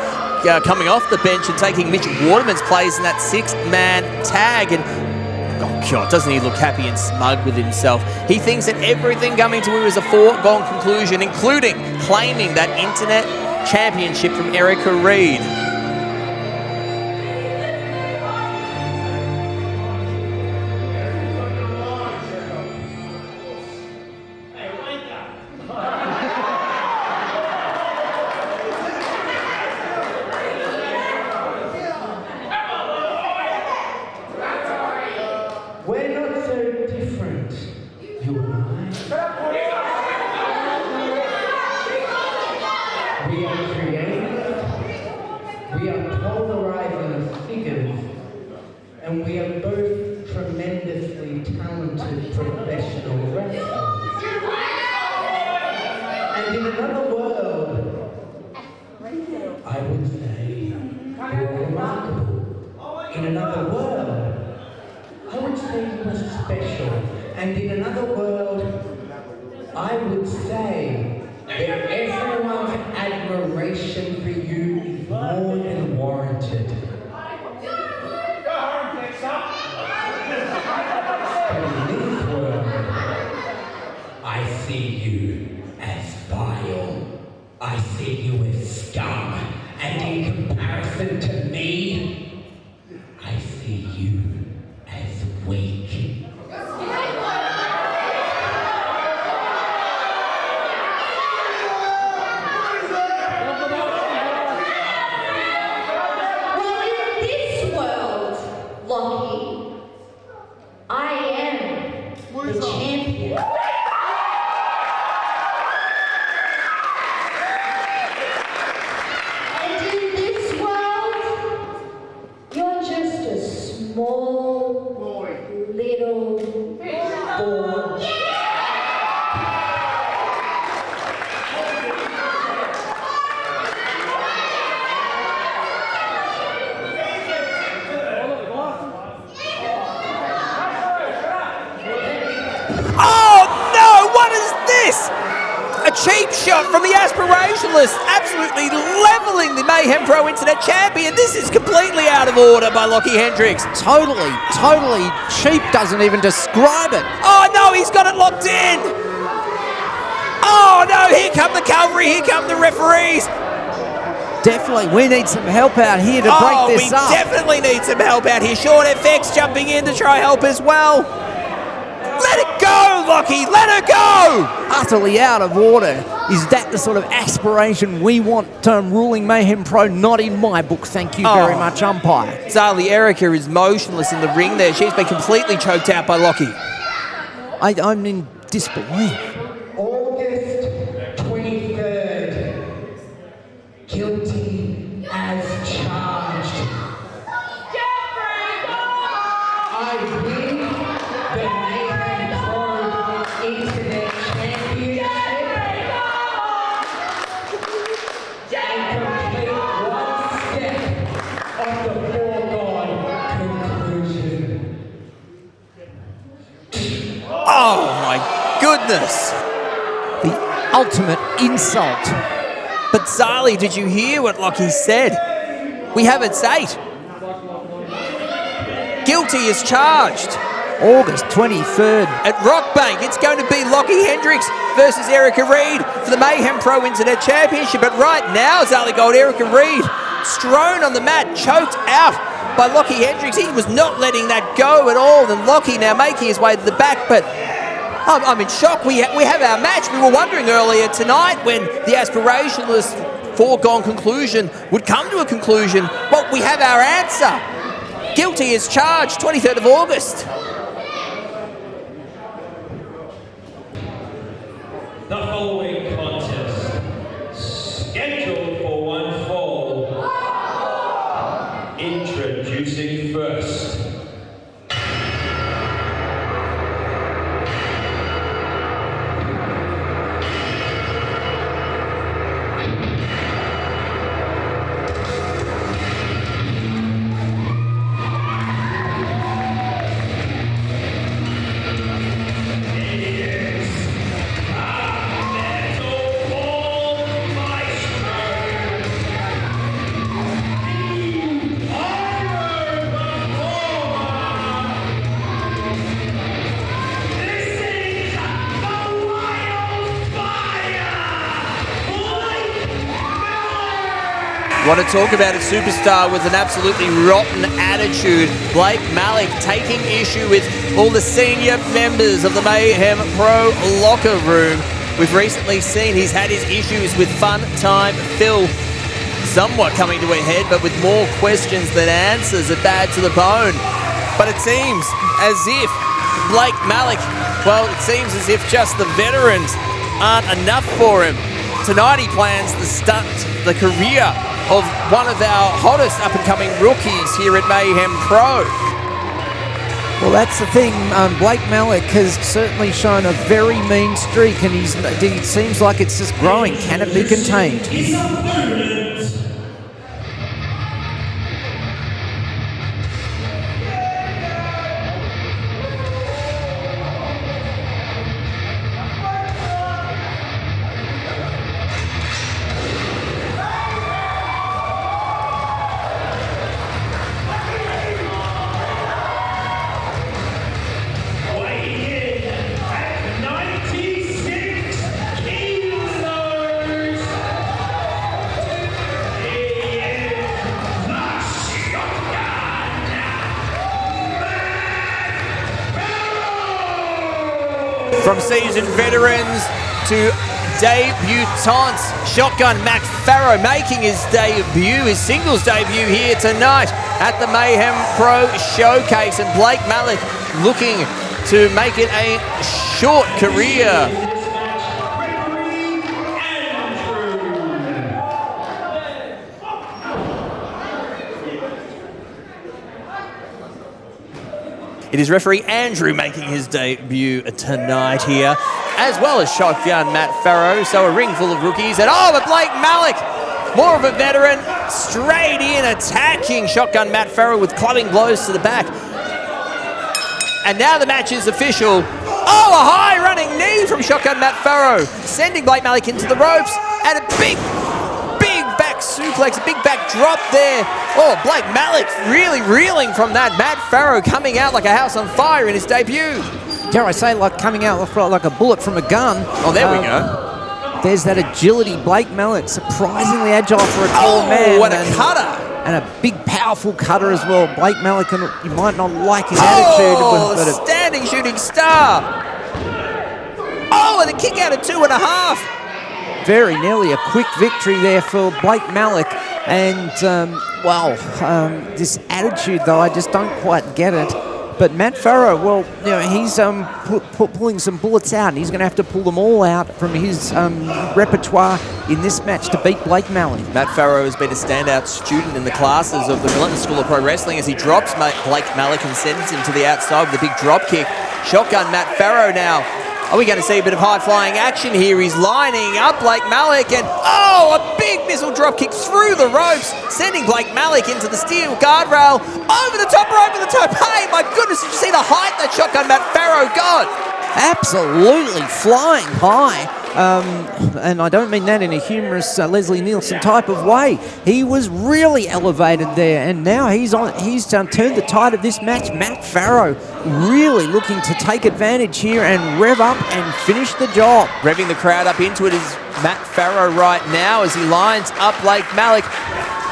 coming off the bench and taking Mitch Waterman's place in that 6-man tag. And oh God, doesn't he look happy and smug with himself? He thinks that everything coming to him is a foregone conclusion, including claiming that Internet Championship from Erica Reed. another world, I would say you're remarkable. In another world, I would say you were special. And in another world, I would say that everyone's admiration for you is more than warranted. But in this world, I see you as vile. I see you as scum. And in comparison to me, I see you as weak. Well, in this world, Lockie, I am the champion. And in this world, you're just a small, little boy. Oh no! What is this? A cheap shot from the Aspirationalist, absolutely leveling the Mayhem Pro Internet Champion. This is completely out of order by Lockie Hendricks. Totally cheap, doesn't even describe it. Oh no, he's got it locked in. Oh no, here come the cavalry, here come the referees. Definitely, we need some help out here to break this up. We definitely need some help out here. Sean FX jumping in to try help as well. Let it go, Lockie, let her go! Utterly out of order. Is that the sort of aspiration we want ruling Mayhem Pro? Not in my book, thank you very much, umpire. Zali Erica is motionless in the ring there. She's been completely choked out by Lockie. I'm in disbelief. August 23rd. Guilty as charged. I win the Mayhem Pro Internet Championship and complete one step of the foregone conclusion. Oh my goodness. The ultimate insult. But Zali, did you hear what Lockie said? We have it sate. Guilty is charged. August 23rd. At Rockbank, it's going to be Lockie Hendricks versus Erica Reid for the Mayhem Pro Internet Championship. But right now, Zali Gold, Erica Reid, strewn on the mat, choked out by Lockie Hendricks. He was not letting that go at all. And Lockie now making his way to the back, but I'm in shock. We have our match. We were wondering earlier tonight when the Aspirationalist foregone conclusion would come to a conclusion. Well, we have our answer. Guilty is charged, 23rd of August. The following contest, scheduled for one fall, introducing first. Want to talk about a superstar with an absolutely rotten attitude. Blake Malik taking issue with all the senior members of the Mayhem Pro locker room. We've recently seen he's had his issues with Fun Time Phil somewhat coming to a head, but with more questions than answers are bad to the bone. But it seems as if Blake Malik, well, it seems as if just the veterans aren't enough for him. Tonight he plans to stunt the career of one of our hottest up-and-coming rookies here at Mayhem Pro. Well, that's the thing. Blake Malik has certainly shown a very mean streak, and it seems like it's just growing. Can it be contained? From seasoned veterans to debutantes, Shotgun Mac Pharaoh making his debut, his singles debut here tonight at the Mayhem Pro Showcase, and Blake Malik looking to make it a short career. It is referee Andrew making his debut tonight here, as well as Shotgun Matt Pharaoh. So a ring full of rookies. And but Blake Malik, more of a veteran, straight in, attacking Shotgun Matt Pharaoh with clubbing blows to the back. And now the match is official. A high running knee from Shotgun Matt Pharaoh, sending Blake Malik into the ropes, and a big back suplex, a big back drop there. Blake Malik really reeling from that. Matt Pharaoh coming out like a house on fire in his debut. Dare I say, like coming out like a bullet from a gun. There we go. There's that agility. Blake Malik, surprisingly agile for a tall man. What a cutter. And a big, powerful cutter as well. Blake Malik, you might not like his attitude. But standing shooting star. And a kick out of 2.5. Very nearly a quick victory there for Blake Malik. And, this attitude, though, I just don't quite get it. But Matt Pharaoh, he's pulling some bullets out, and he's going to have to pull them all out from his repertoire in this match to beat Blake Malik. Matt Pharaoh has been a standout student in the classes of the Relentless School of Pro Wrestling as he drops Blake Malik and sends him to the outside with a big drop kick. Shotgun Matt Pharaoh now. Are we going to see a bit of high-flying action here? He's lining up Blake Malik, and a big missile drop kick through the ropes, sending Blake Malik into the steel guardrail, over the top rope with the toe. Hey, my goodness, did you see the height that Shotgun Matt Pharaoh got? Absolutely flying high. And I don't mean that in a humorous Leslie Nielsen type of way. He was really elevated there, and now he's turned the tide of this match. Matt Pharaoh really looking to take advantage here and rev up and finish the job. Revving the crowd up into it is Matt Pharaoh right now as he lines up Blake Malik.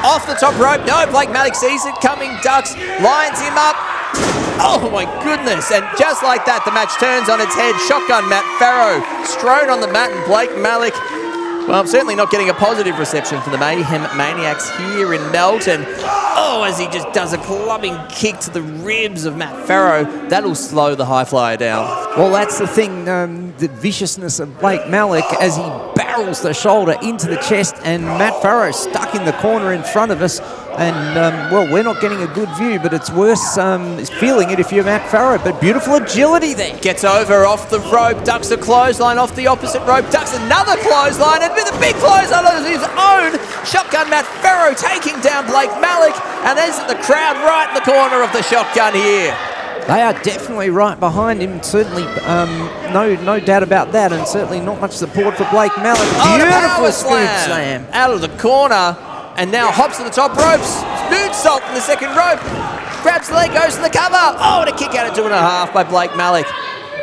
Off the top rope, no, Blake Malik sees it coming, ducks, lines him up. Oh my goodness, and just like that, the match turns on its head. Shotgun Matt Pharaoh strode on the mat, and Blake Malik, I'm certainly not getting a positive reception from the Mayhem Maniacs here in Melton. As he just does a clubbing kick to the ribs of Matt Pharaoh. That'll slow the high flyer down. Well, that's the thing, the viciousness of Blake Malik as he barrels the shoulder into the chest, and Matt Pharaoh stuck in the corner in front of us. And, we're not getting a good view, but it's worse feeling it if you're Matt Pharaoh. But beautiful agility there. Gets over off the rope, ducks a clothesline off the opposite rope, ducks another clothesline, and with a big clothesline of his own, Shotgun Matt Pharaoh taking down Blake Malik, and there's the crowd right in the corner of the shotgun here. They are definitely right behind him, certainly no doubt about that, and certainly not much support for Blake Malik. Beautiful scoop slam. Out of the corner, and now hops to the top ropes, moonsault from the second rope, grabs the leg, goes to the cover. And a kick out of 2.5 by Blake Malik.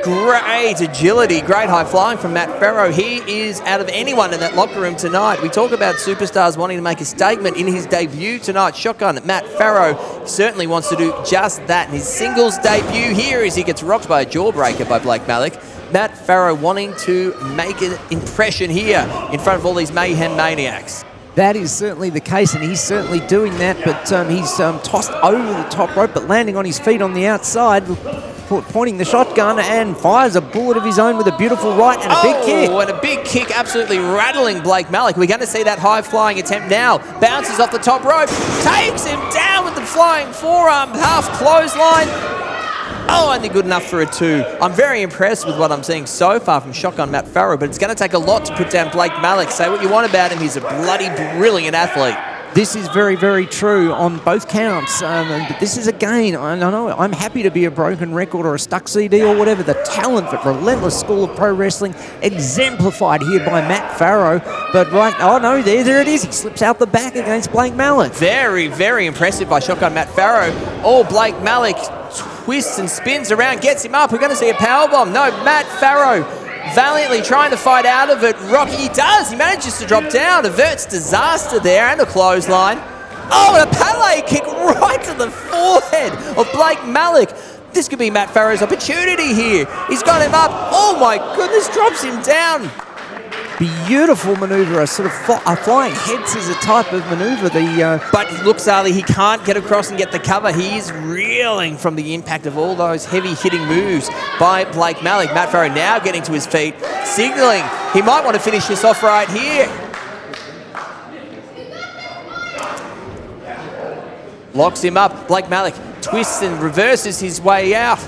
Great agility, great high flying from Matt Pharaoh. He is out of anyone in that locker room tonight. We talk about superstars wanting to make a statement in his debut tonight. Shotgun Matt Pharaoh certainly wants to do just that in his singles debut here as he gets rocked by a jawbreaker by Blake Malik. Matt Pharaoh wanting to make an impression here in front of all these Mayhem Maniacs. That is certainly the case, and he's certainly doing that, but he's tossed over the top rope, but landing on his feet on the outside, pointing the shotgun, and fires a bullet of his own with a beautiful right and a big kick. And a big kick absolutely rattling Blake Malik. We're going to see that high-flying attempt now. Bounces off the top rope, takes him down with the flying forearm, half clothesline. Oh, only good enough for a 2. I'm very impressed with what I'm seeing so far from Shotgun Matt Pharaoh, but it's going to take a lot to put down Blake Malik. Say what you want about him, he's a bloody brilliant athlete. This is very, very true on both counts. But this is, again, I know I'm happy to be a broken record or a stuck CD or whatever. The talent at Relentless School of Pro Wrestling exemplified here by Matt Pharaoh. But right, oh no, there it is. He slips out the back against Blake Malik. Very, very impressive by Shotgun Matt Pharaoh. Oh, Blake Malik twists and spins around, gets him up. We're going to see a powerbomb. No, Matt Pharaoh valiantly trying to fight out of it. Rocky, he does. He manages to drop down. Averts disaster there and a clothesline. Oh, and a Pele kick right to the forehead of Blake Malik. This could be Matt Pharaoh's opportunity here. He's got him up. Oh my goodness, drops him down. Beautiful manoeuvre, a sort of a flying head scissor type of manoeuvre. But looks, Ali, he can't get across and get the cover. He is reeling from the impact of all those heavy hitting moves by Blake Malik. Matt Pharaoh now getting to his feet, signalling he might want to finish this off right here. Locks him up. Blake Malik twists and reverses his way out.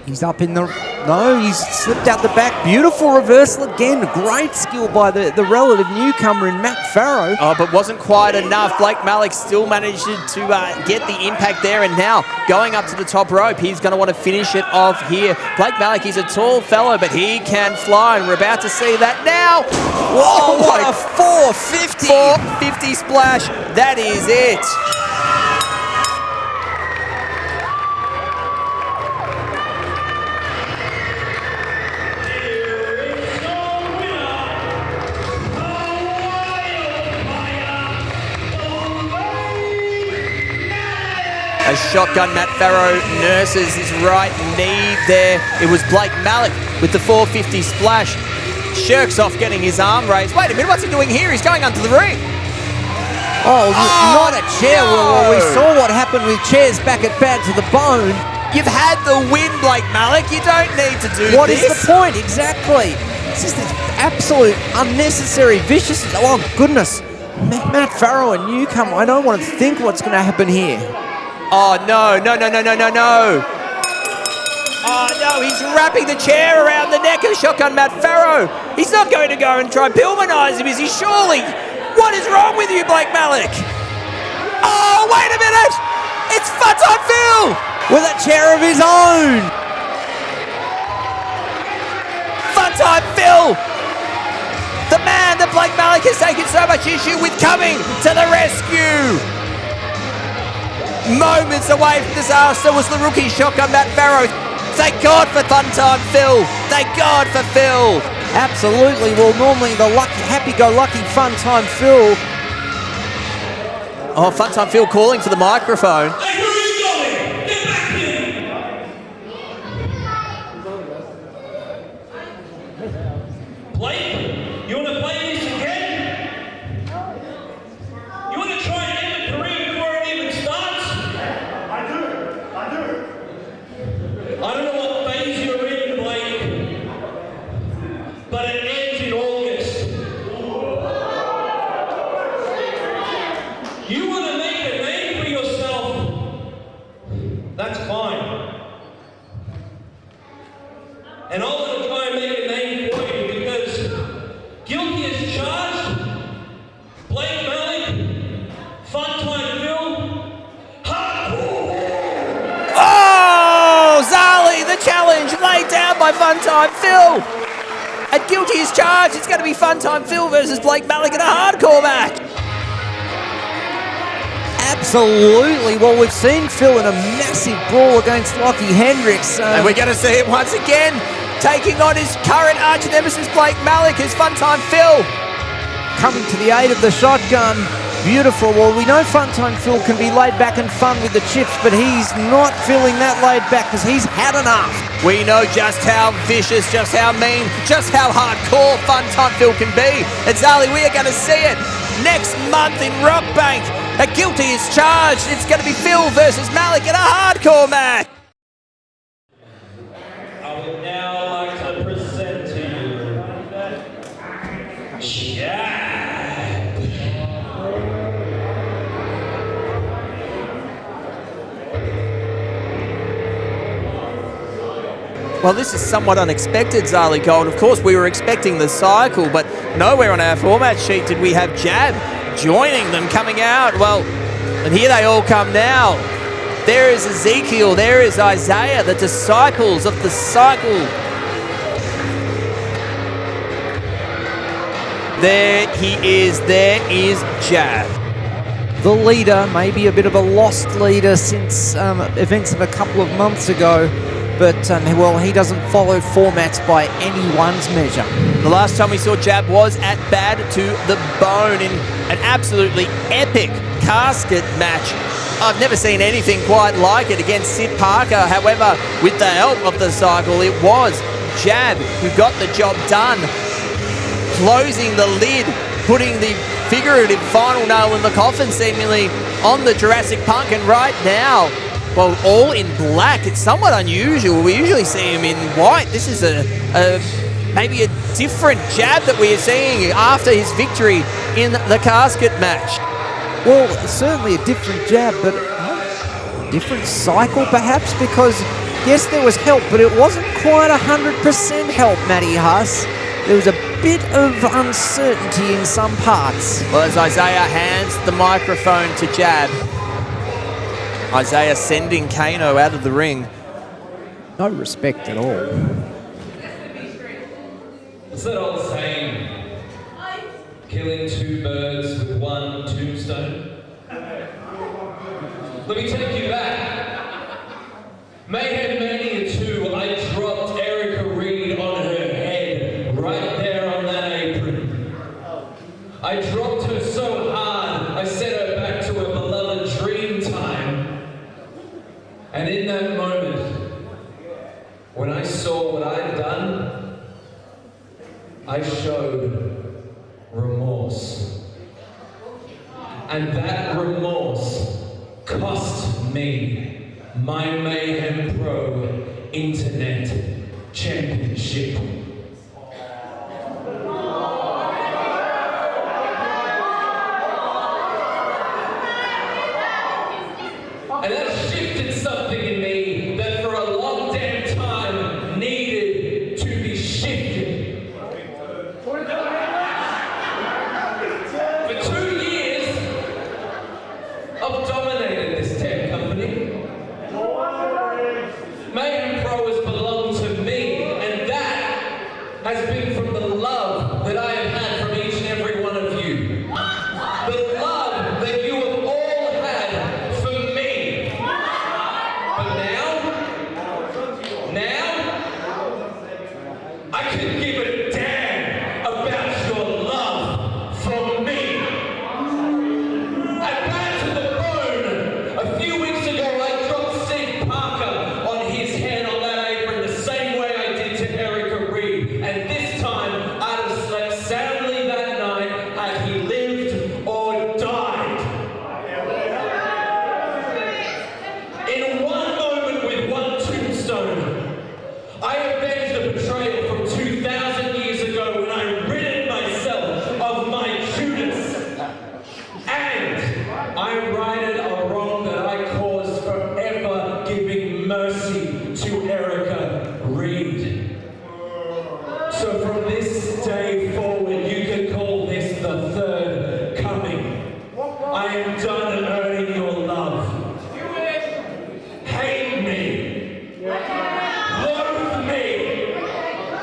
He's up in the... No, he's slipped out the back. Beautiful reversal again. Great skill by the relative newcomer in Matt Pharaoh. Oh, but wasn't quite enough. Blake Malik still managed to get the impact there, and now going up to the top rope. He's going to want to finish it off here. Blake Malik, he's a tall fellow, but he can fly, and we're about to see that now. Whoa, what a 450. 450 splash. That is it. As Shotgun Matt Pharaoh nurses his right knee there. It was Blake Malik with the 450 splash. Shirks off getting his arm raised. Wait a minute, what's he doing here? He's going under the ring. Oh, not a chair. No. Well, we saw what happened with chairs back at Bad to the Bone. You've had the win, Blake Malik. You don't need to do What this. is the point? Exactly. It's just this absolute unnecessary viciousness. Oh, goodness. Matt Pharaoh, a newcomer. I don't want to think what's going to happen here. Oh, no. Oh, no, he's wrapping the chair around the neck of Shotgun Matt Pharaoh. He's not going to go and try Pillmanize him, is he? Surely. What is wrong with you, Blake Malik? Oh, wait a minute. It's Fun Time Phil. With a chair of his own. Fun Time Phil. The man that Blake Malik has taken so much issue with coming to the rescue. Moments away from disaster was the rookie Shotgun Matt Pharaoh. Thank God for Fun Time Phil. Thank God for Phil. Absolutely. Well, normally the happy-go-lucky Fun Time Phil. Oh, Fun Time Phil calling for the microphone. Hey, where are you going? Get back here! Blake, you want to play this again? You want to try and end the career before it even starts? I do. I don't know what phase you're in, Blake, but it ends in August. You want to make a name for yourself? That's fine. And I'm going to try and make a name for you because guilty as charged, Blake Malik, Fun Time Phil, hardcore. Oh, Zali, the challenge laid down by Fun Time Phil. And guilty as charged, it's going to be Fun Time Phil versus Blake Malik in a hardcore match. Absolutely. Well, we've seen Phil in a massive brawl against Lockie Hendricks. And we're going to see him once again taking on his current arch nemesis Blake Malik as Fun Time Phil. Coming to the aid of the shotgun. Beautiful. Well, we know Fun Time Phil can be laid back and fun with the chips, but he's not feeling that laid back because he's had enough. We know just how vicious, just how mean, just how hardcore Fun Time Phil can be. And Zali, we are going to see it next month in Rockbank. A guilty is charged. It's going to be Phil versus Malik in a hardcore match. I would now like to present to you Jack. Well, this is somewhat unexpected, Zali Gold. Of course, we were expecting the cycle, but nowhere on our format sheet did we have Jab joining them coming out. Well, and here they all come now. There is Ezekiel, there is Isaiah, the disciples of the cycle. There he is, there is Jab. The leader, maybe a bit of a lost leader since events of a couple of months ago, but, well, he doesn't follow formats by anyone's measure. The last time we saw Jab was at Bad to the Bone in an absolutely epic casket match. I've never seen anything quite like it against Sid Parker. However, with the help of the cycle, it was Jab who got the job done, closing the lid, putting the figurative final nail in the coffin seemingly on the Jurassic Punk. And right now, well, all in black. It's somewhat unusual. We usually see him in white. This is maybe a different Jab that we are seeing after his victory in the casket match. Well, certainly a different Jab, but a different cycle perhaps, because yes, there was help, but it wasn't quite 100% help, Matty Huss. There was a bit of uncertainty in some parts. Well, as Isaiah hands the microphone to Jab, Isaiah sending Kano out of the ring. No respect at all. What's that old saying? Killing two birds with one tombstone? Let me take you back. Mayhem Mania 2, I dropped Erica Reed on her head right there on that apron. I dropped her so hard, I sent her back to her beloved dream time. And in that moment, when I saw what I'd done, I showed remorse. And that remorse cost me my Mayhem Pro Internet Championship. And that shifted something in me that for a long damn time needed to be shifted. For 2 years, I've dominated this damn company. Mayhem Pro has belonged to me, and that has been from the love that I have had from each and every one of you. The love that you have all had for me. But now, I can give a damn about your love for me. At Bad to the Bone, a few weeks ago, I dropped Sid Parker on his head on that apron the same way I did to Erica Reed. And this time, I'd have slept soundly that night had he lived or died. In one moment with one tombstone, I avenged the betrayal from 2,000 years ago when I ridded myself of my Judas. And I righted a wrong that I caused forever giving mercy to Erica Reed. So from this day forward, you can call this the third coming. I am done earning your love. Hate me. Loathe me.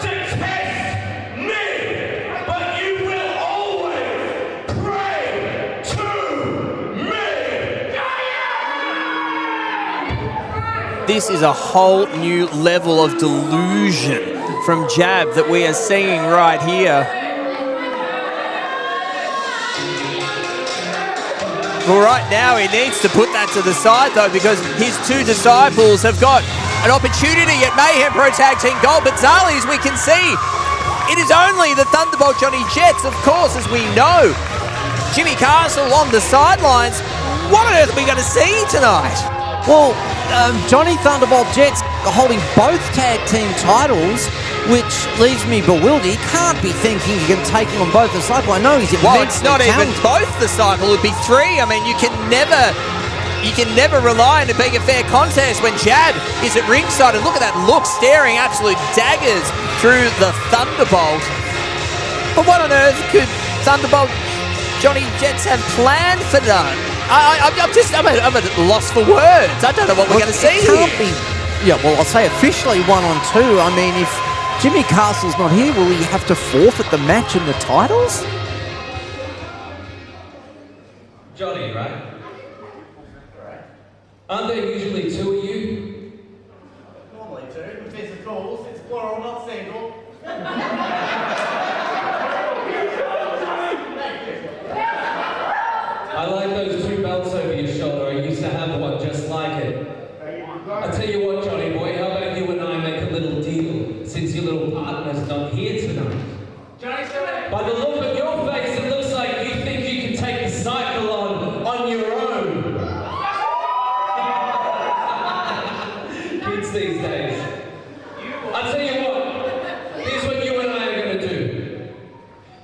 Detest me. But you will always pray to me. This is a whole new level of delusion from Jab that we are seeing right here. Well, right now he needs to put that to the side though, because his two disciples have got an opportunity at Mayhem Pro Tag Team Gold. But Zali, as we can see, it is only the Thunderbolt Johnny Jets, of course, as we know. Jimmy Castle on the sidelines. What on earth are we going to see tonight? Well, Johnny Thunderbolt Jets holding both tag team titles, which leaves me bewildered. He can't be thinking he can take him on both the cycle. I know he's immensely Well, it's not even talented. both the cycle, it would be three. I mean, you can never you can never rely on it being a fair contest when Jab is at ringside. And look at that look, staring absolute daggers through the Thunderbolt. But what on earth could Thunderbolt Johnny Jets have planned for that? I'm at a loss for words. I don't know what we're going to see here. Yeah, well, I'll say officially 1-on-2. I mean, if Jimmy Castle's not here, will he have to forfeit the match and the titles? Johnny, right? Aren't there usually two of you? Normally two. If there's a calls, it's plural, not single. I like those two belts over your shoulder. I used to have one just like it. I tell you what, Johnny boy, how about you and I make a little deal since your little partner's not here tonight? By the look of your face, it looks like you think you can take the cycle on your own. Kids these days. I tell you what, here's what you and I are going to do.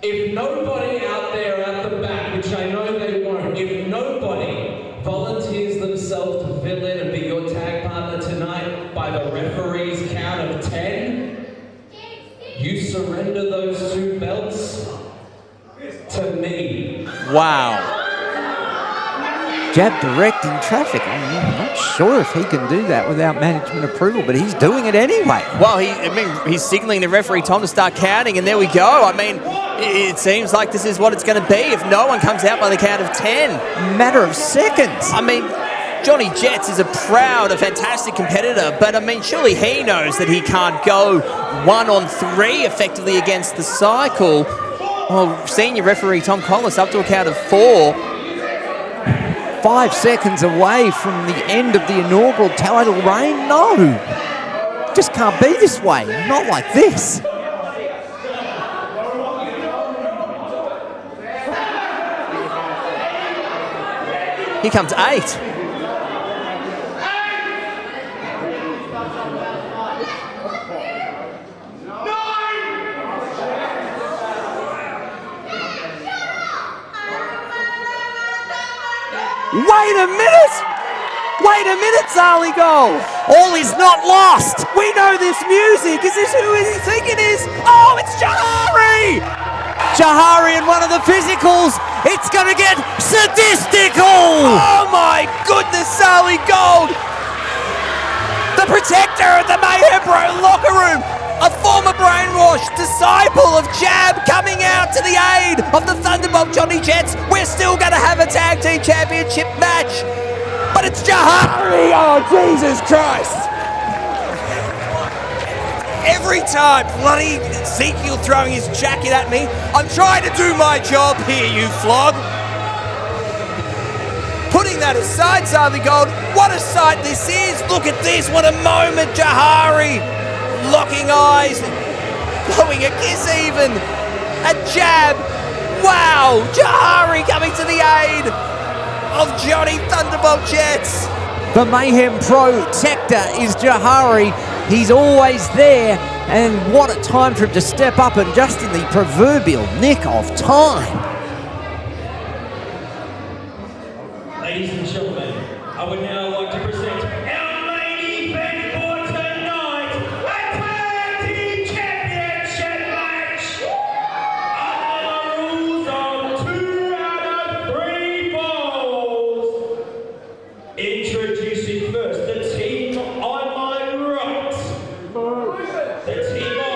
If nobody out there at the back, which I know they won't, if nobody volunteers themselves to fill in and be your tag partner tonight by the referee's count of 10, you surrender those two belts to me. Wow. Jab directing traffic. I'm not sure if he can do that without management approval, but he's doing it anyway. Well, he's signaling the referee Tom to start counting, and there we go. I mean, it seems like this is what it's going to be if no one comes out by the count of 10. Matter of seconds. I mean, Johnny Jets is a proud, a fantastic competitor, but I mean, surely he knows that he can't go 1-on-3 effectively against the cycle. Well, senior referee Tom Collis up to a count of 4. 5 seconds away from the end of the inaugural title reign? No. Just can't be this way. Not like this. Here comes 8. Wait a minute, Zaligo. All is not lost. We know this music. Is this who you think it is? Oh, it's Jahari. Jahari in one of the physicals. It's going to get sadistical. Oh my goodness, Sally Gold. The protector of the Mayhem Pro locker room. A former brainwashed disciple of Jab coming out to the aid of the Thunderbolt Johnny Jets. We're still going to have a tag team championship match. But it's Jahari! Oh, Jesus Christ! Every time bloody Ezekiel throwing his jacket at me, I'm trying to do my job here, you flog. Putting that aside, Zarvi Gold, what a sight this is. Look at this, what a moment, Jahari. Locking eyes, blowing a kiss even. A jab. Wow, Jahari coming to the aid of Johnny Thunderbolt Jets. The Mayhem Pro sector is Jahari. He's always there, and what a time for him to step up and just in the proverbial nick of time. Ladies and gentlemen, I would now like to present our main event for tonight, a tag team championship match. Under the rules of 2 out of 3 falls. Introducing first the team on my right. The team of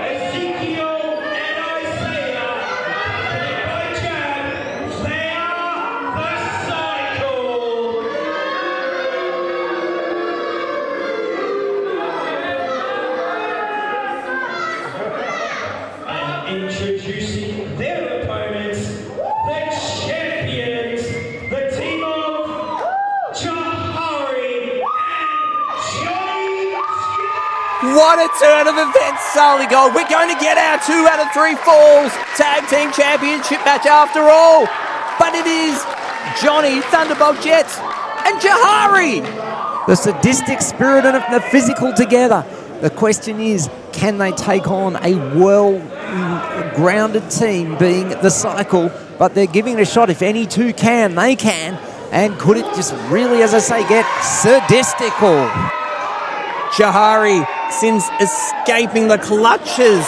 Ezekiel and Isaiah, accompanied by Jab. They are the Cycle. And introducing their opponents, the champions, the team of Jahari and Johnny. What a turn of events, Sally Gold. We're going to get our 2 out of 3 falls tag team championship match after all. But it is Johnny Thunderbolt Jets and Jahari. The sadistic spirit and the physical together. The question is, can they take on a well-grounded team being the Cycle? But they're giving it a shot. If any two can, they can. And could it just really, as I say, get sadistical? Jahari, since escaping the clutches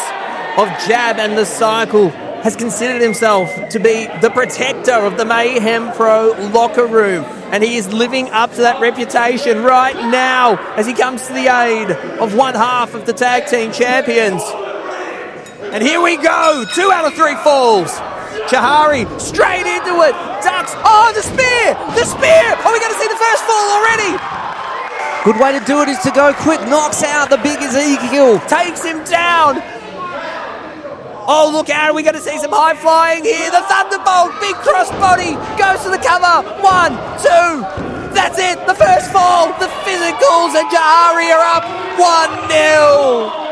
of Jab and the Cycle, has considered himself to be the protector of the Mayhem Pro locker room. And he is living up to that reputation right now as he comes to the aid of one half of the tag team champions. And here we go, 2 out of 3 falls. Jahari straight into it. Ducks. Oh, the spear! The spear! Oh, we're going to see the first fall already. Good way to do it is to go quick. Knocks out the big Ezekiel. Takes him down. Oh, look out. We're going to see some high flying here. The Thunderbolt, big crossbody, goes to the cover. 1, 2. That's it. The first fall. The physicals and Jahari are up 1-0.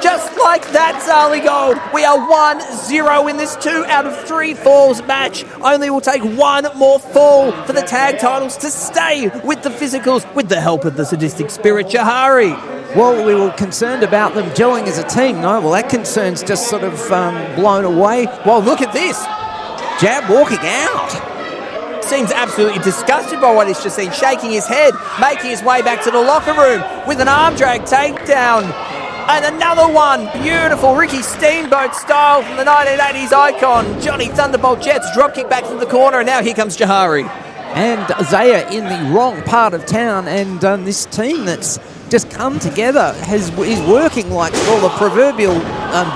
Just like that, Zali Gold. We are 1-0 in this 2 out of 3 falls match. Only will take one more fall for the tag titles to stay with the physicals with the help of the sadistic spirit Jahari. Well, we were concerned about them gelling as a team. No, well, that concern's just sort of blown away. Well, look at this. Jab walking out. Seems absolutely disgusted by what he's just seen, shaking his head, making his way back to the locker room with an arm drag takedown. And another one, beautiful Ricky Steamboat style from the 1980s icon. Johnny Thunderbolt Jets dropkick back from the corner, and now here comes Jahari. And Isaiah in the wrong part of town, and this team that's just come together is working like all the proverbial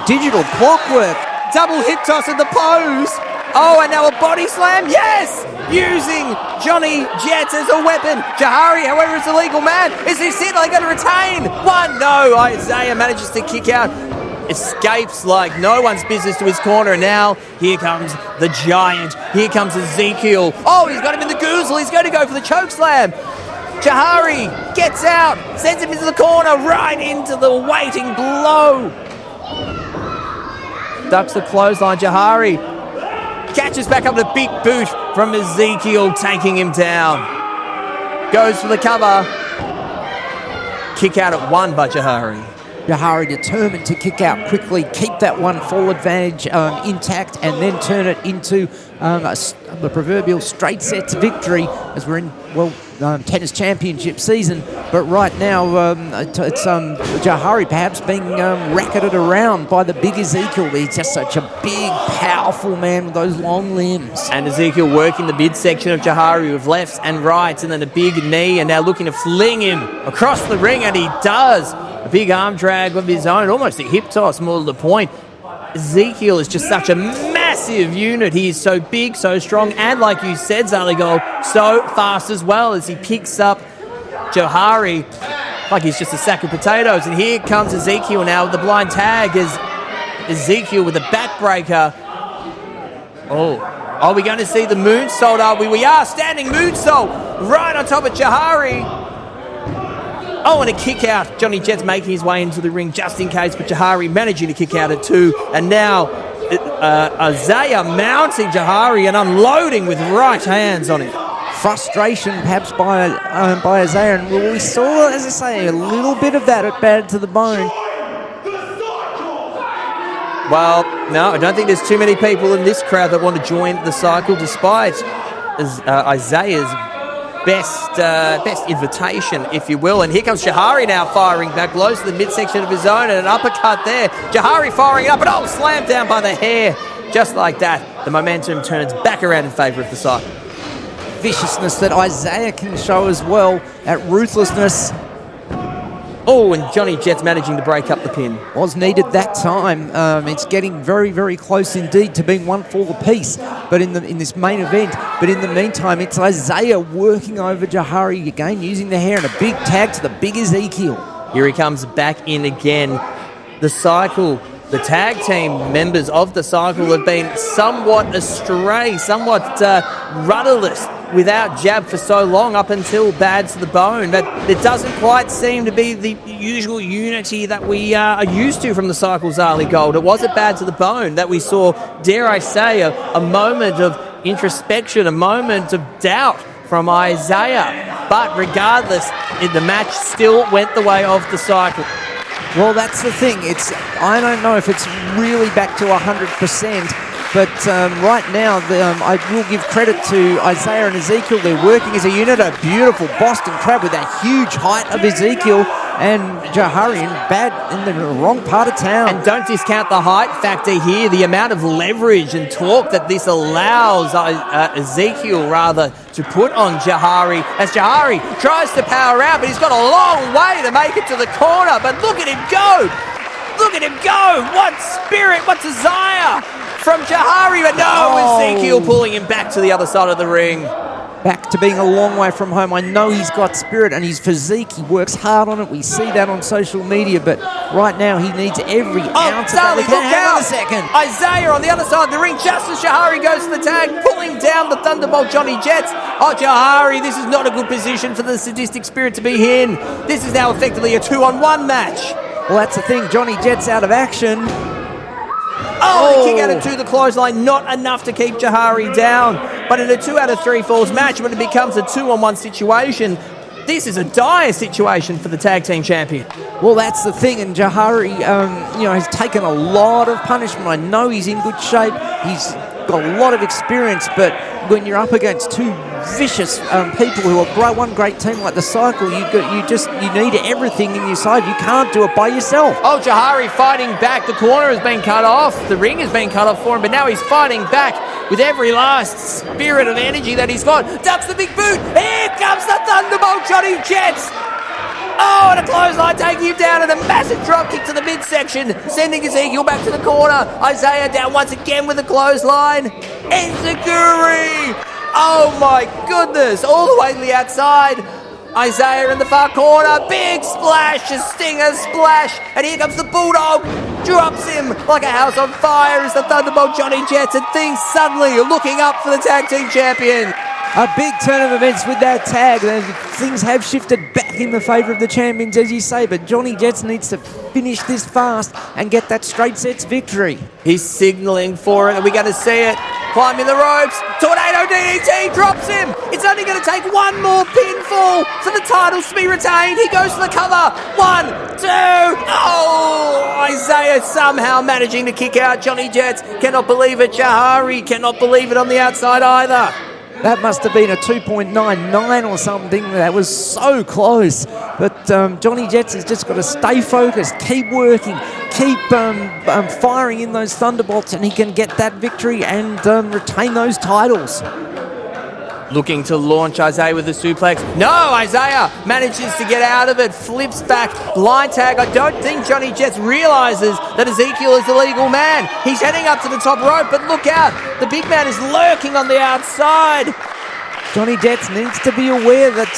digital clockwork. Double hip toss at the pose. Oh, and now a body slam, yes! Using Johnny Jets as a weapon. Jahari, however, is a legal man. Is this it? Are they going to retain? 1, no. Isaiah manages to kick out. Escapes like no one's business to his corner. And now here comes the giant. Here comes Ezekiel. Oh, he's got him in the goozle. He's going to go for the choke slam. Jahari gets out, sends him into the corner, right into the waiting blow. Ducks the clothesline. Jahari catches back up the big boot from Ezekiel, taking him down. Goes for the cover. Kick out at 1 by Jahari. Jahari determined to kick out quickly, keep that 1 fall advantage intact, and then turn it into the proverbial straight sets victory as we're in, tennis championship season. But right now, it's Jahari perhaps being racketed around by the big Ezekiel. He's just such a big, powerful man with those long limbs. And Ezekiel working the midsection of Jahari with lefts and rights, and then a big knee, and now looking to fling him across the ring, and he does. A big arm drag of his own, almost a hip toss, more to the point. Ezekiel is just such a massive unit. He is so big, so strong, and like you said, Zaligol, so fast as well as he picks up Jahari like he's just a sack of potatoes. And here comes Ezekiel now with the blind tag as Ezekiel with a backbreaker. Oh, are we going to see the moonsault? Are we? We are. Standing moonsault right on top of Jahari. Oh, and a kick out. Johnny Jets making his way into the ring just in case, but Jahari managing to kick out at 2. And now Isaiah mounting Jahari and unloading with right hands on him. Frustration perhaps by Isaiah, and we saw, as I say, a little bit of that at Bad to the Bone. Well, no, I don't think there's too many people in this crowd that want to join the cycle, despite Isaiah's best invitation, if you will. And here comes Jahari now firing back, blows to the midsection of his own, and an uppercut there. Jahari firing up, and slammed down by the hair. Just like that, the momentum turns back around in favour of the cycle. Viciousness that Isaiah can show as well, that ruthlessness. Oh, and Johnny Jets managing to break up the pin. Was needed that time. It's getting very, very close indeed to being 1 fall apiece. But in this main event, but in the meantime, it's Isaiah working over Jahari again, using the hair and a big tag to the big Ezekiel. Here he comes back in again. The cycle, the tag team members of the cycle have been somewhat astray, somewhat rudderless without Jab for so long, up until Bad to the Bone. But it doesn't quite seem to be the usual unity that we are used to from the cycle, Zali Gold. It was at Bad to the Bone that we saw, dare I say, a moment of introspection, a moment of doubt from Isaiah. But regardless, the match still went the way of the cycle. Well, that's the thing. I don't know if it's really back to 100%. But right now, I will give credit to Isaiah and Ezekiel. They're working as a unit. A beautiful Boston Crab with that huge height of Ezekiel, and Jahari in the wrong part of town. And don't discount the height factor here, the amount of leverage and torque that this allows Ezekiel to put on Jahari, as Jahari tries to power out, but he's got a long way to make it to the corner. But look at him go! Look at him go! What spirit, what desire from Jahari, but no, Ezekiel pulling him back to the other side of the ring. Back to being a long way from home. I know he's got spirit and his physique. He works hard on it. We see that on social media, but right now he needs every ounce of that. Look out! Isaiah on the other side of the ring, just as Jahari goes to the tag, pulling down the Thunderbolt Johnny Jets. Jahari, this is not a good position for the Sadistic Spirit to be in. This is now effectively a 2-on-1 match. Well, that's the thing. Johnny Jet's out of action. The kick out of 2, the clothesline, not enough to keep Jahari down. But in a 2 out of 3 falls match, when it becomes a 2-on-1 situation, this is a dire situation for the tag team champion. Well, that's the thing, and Jahari, has taken a lot of punishment. I know he's in good shape. He's got a lot of experience, but when you're up against two vicious people who are one great team like the Cycle, you need everything in your side. You can't do it by yourself. Jahari fighting back. The corner has been cut off. The ring has been cut off for him, but now he's fighting back with every last spirit of energy that he's got. Ducks the big boot. Here comes the Thunderbolt Johnny Jets. And a clothesline taking him down, and a massive drop kick to the midsection, sending Ezekiel back to the corner. Isaiah down once again with a clothesline. Enziguri! Oh my goodness! All the way to the outside. Isaiah in the far corner. Big splash, a stinger splash. And here comes the Bulldog. Drops him like a house on fire as the Thunderbolt Johnny Jets, and things suddenly are looking up for the tag team champion. A big turn of events with that tag. Things have shifted back in the favour of the champions, as you say, but Johnny Jets needs to finish this fast and get that straight sets victory. He's signalling for it. Are we going to see it? Climbing the ropes. Tornado DDT drops him. It's only going to take one more pinfall for the titles to be retained. He goes to the cover. 1, 2. Isaiah somehow managing to kick out Johnny Jets. Cannot believe it. Jahari cannot believe it on the outside either. That must have been a 2.99 or something. That was so close. But Johnny Jets has just got to stay focused, keep working, keep firing in those Thunderbolts, and he can get that victory and retain those titles. Looking to launch Isaiah with a suplex. No, Isaiah manages to get out of it, flips back, blind tag. I don't think Johnny Jets realises that Ezekiel is the legal man. He's heading up to the top rope, but look out. The big man is lurking on the outside. Johnny Jets needs to be aware that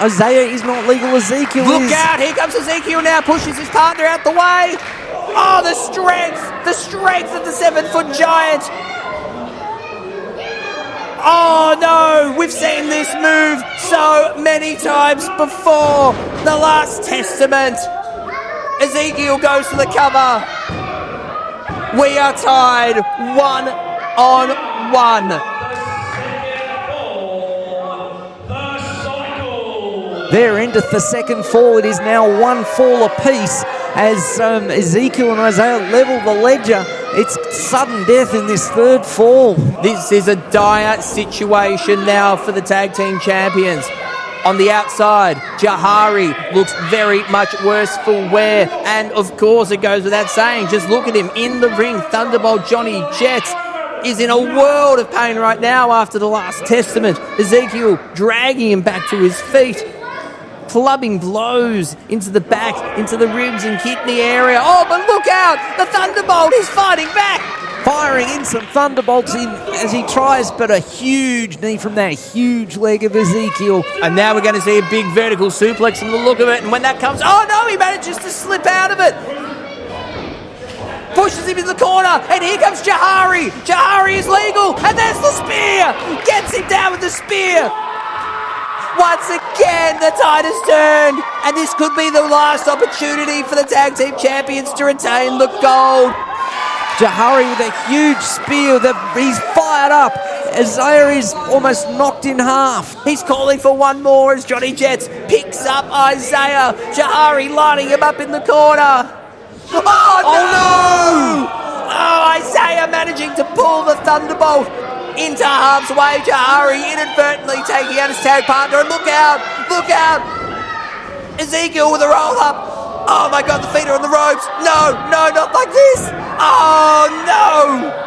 Isaiah is not legal. Ezekiel is. Look out, here comes Ezekiel now, pushes his partner out the way. The strength of the 7-foot giant. No, we've seen this move so many times before. The Last Testament. Ezekiel goes to the cover. We are tied 1-on-1. There endeth the second fall. It is now 1 fall apiece as Ezekiel and Isaiah level the ledger. It's sudden death in this third fall. This is a dire situation now for the tag team champions. On the outside, Jahari looks very much worse for wear. And of course, it goes without saying, just look at him in the ring. Thunderbolt Johnny Jets is in a world of pain right now after the Last Testament. Ezekiel dragging him back to his feet. Clubbing blows into the back, into the ribs and kidney area. But look out! The Thunderbolt is fighting back! Firing in some Thunderbolts in as he tries, but a huge knee from that huge leg of Ezekiel. And now we're going to see a big vertical suplex from the look of it. And when that comes, he manages to slip out of it. Pushes him in the corner, and here comes Jahari. Jahari is legal, and there's the spear! Gets him down with the spear! Once again, the tide has turned, and this could be the last opportunity for the tag team champions to retain the gold. Jahari with a huge spear. He's fired up. Isaiah is almost knocked in half. He's calling for one more as Johnny Jets picks up Isaiah. Jahari lining him up in the corner. Oh no! Oh, Isaiah managing to pull the Thunderbolt into harm's way. Jahari inadvertently taking out his tag partner. And look out! Look out! Ezekiel with a roll up. Oh my God, the feet are on the ropes. No, no, not like this. Oh no!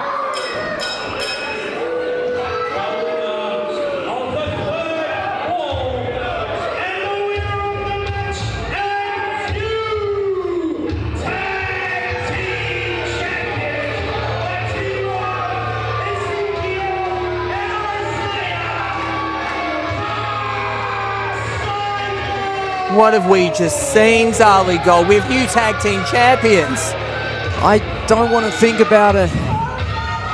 What have we just seen, Zali Gold? We have new tag team champions. I don't want to think about it.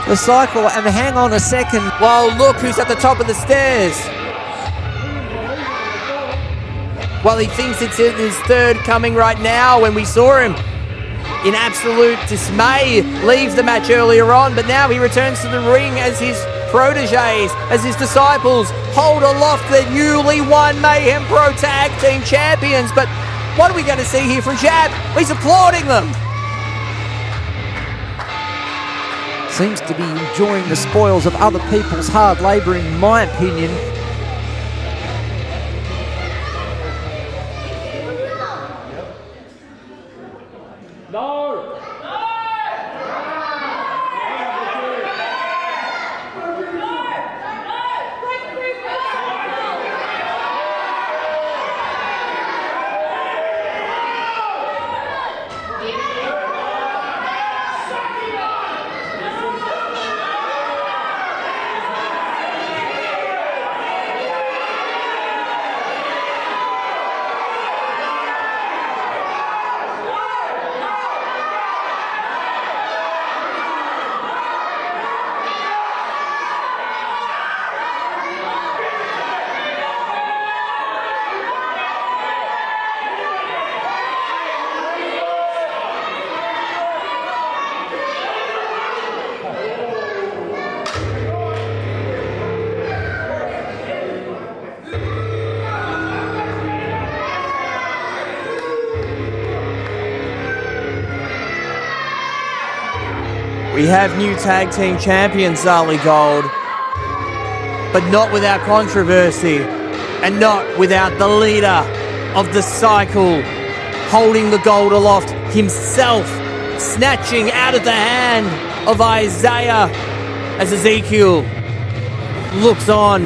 The cycle, and hang on a second. Well, look who's at the top of the stairs. Well, he thinks it's in his third coming right now when we saw him in absolute dismay leave the match earlier on, but now he returns to the ring as his proteges, as his disciples hold aloft their newly won Mayhem Pro Tag Team Champions. But what are we going to see here from Jab? He's applauding them. Seems to be enjoying the spoils of other people's hard labour, in my opinion. We have new tag team champions, Zali Gold, but not without controversy and not without the leader of the cycle holding the gold aloft himself, snatching out of the hand of Isaiah as Ezekiel looks on.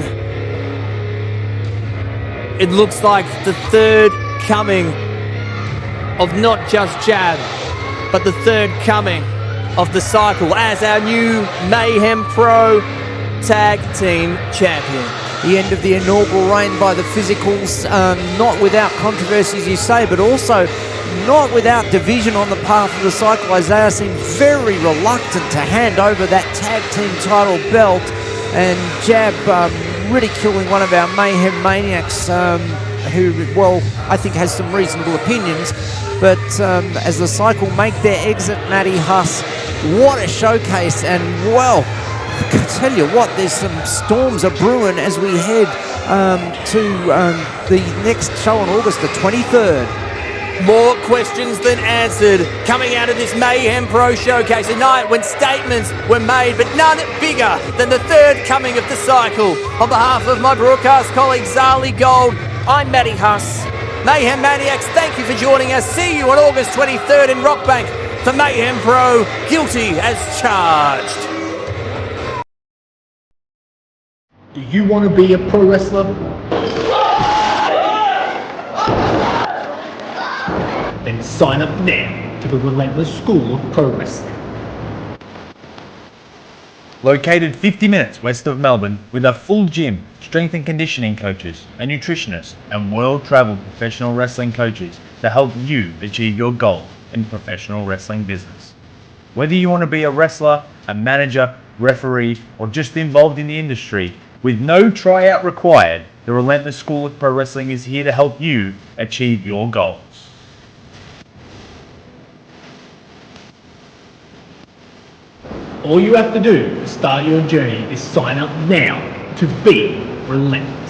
It looks like the third coming of not just Jab, but the third coming of the cycle as our new Mayhem Pro Tag Team Champion. The end of the inaugural reign by the Physicals, not without controversy, as you say, but also not without division on the path of the cycle. Isaiah seemed very reluctant to hand over that tag team title belt, and Jab ridiculing one of our Mayhem Maniacs, who, well, I think has some reasonable opinions. But as the cycle make their exit, Matty Huss, what a showcase. And, well, I can tell you what, there's some storms are brewing as we head to the next show on August the 23rd. More questions than answered coming out of this Mayhem Pro Showcase, a night when statements were made, but none bigger than the third coming of the cycle. On behalf of my broadcast colleague Zali Gold, I'm Matty Huss. Mayhem Maniacs, thank you for joining us. See you on August 23rd in Rockbank for Mayhem Pro, guilty as charged. Do you want to be a pro wrestler? Then sign up now to the Relentless School of Pro Wrestling. Located 50 minutes west of Melbourne, with a full gym, strength and conditioning coaches, a nutritionist, and world-traveled professional wrestling coaches to help you achieve your goal in professional wrestling business. Whether you want to be a wrestler, a manager, referee, or just involved in the industry, with no tryout required, the Relentless School of Pro Wrestling is here to help you achieve your goals. All you have to do to start your journey is sign up now to be Relentless.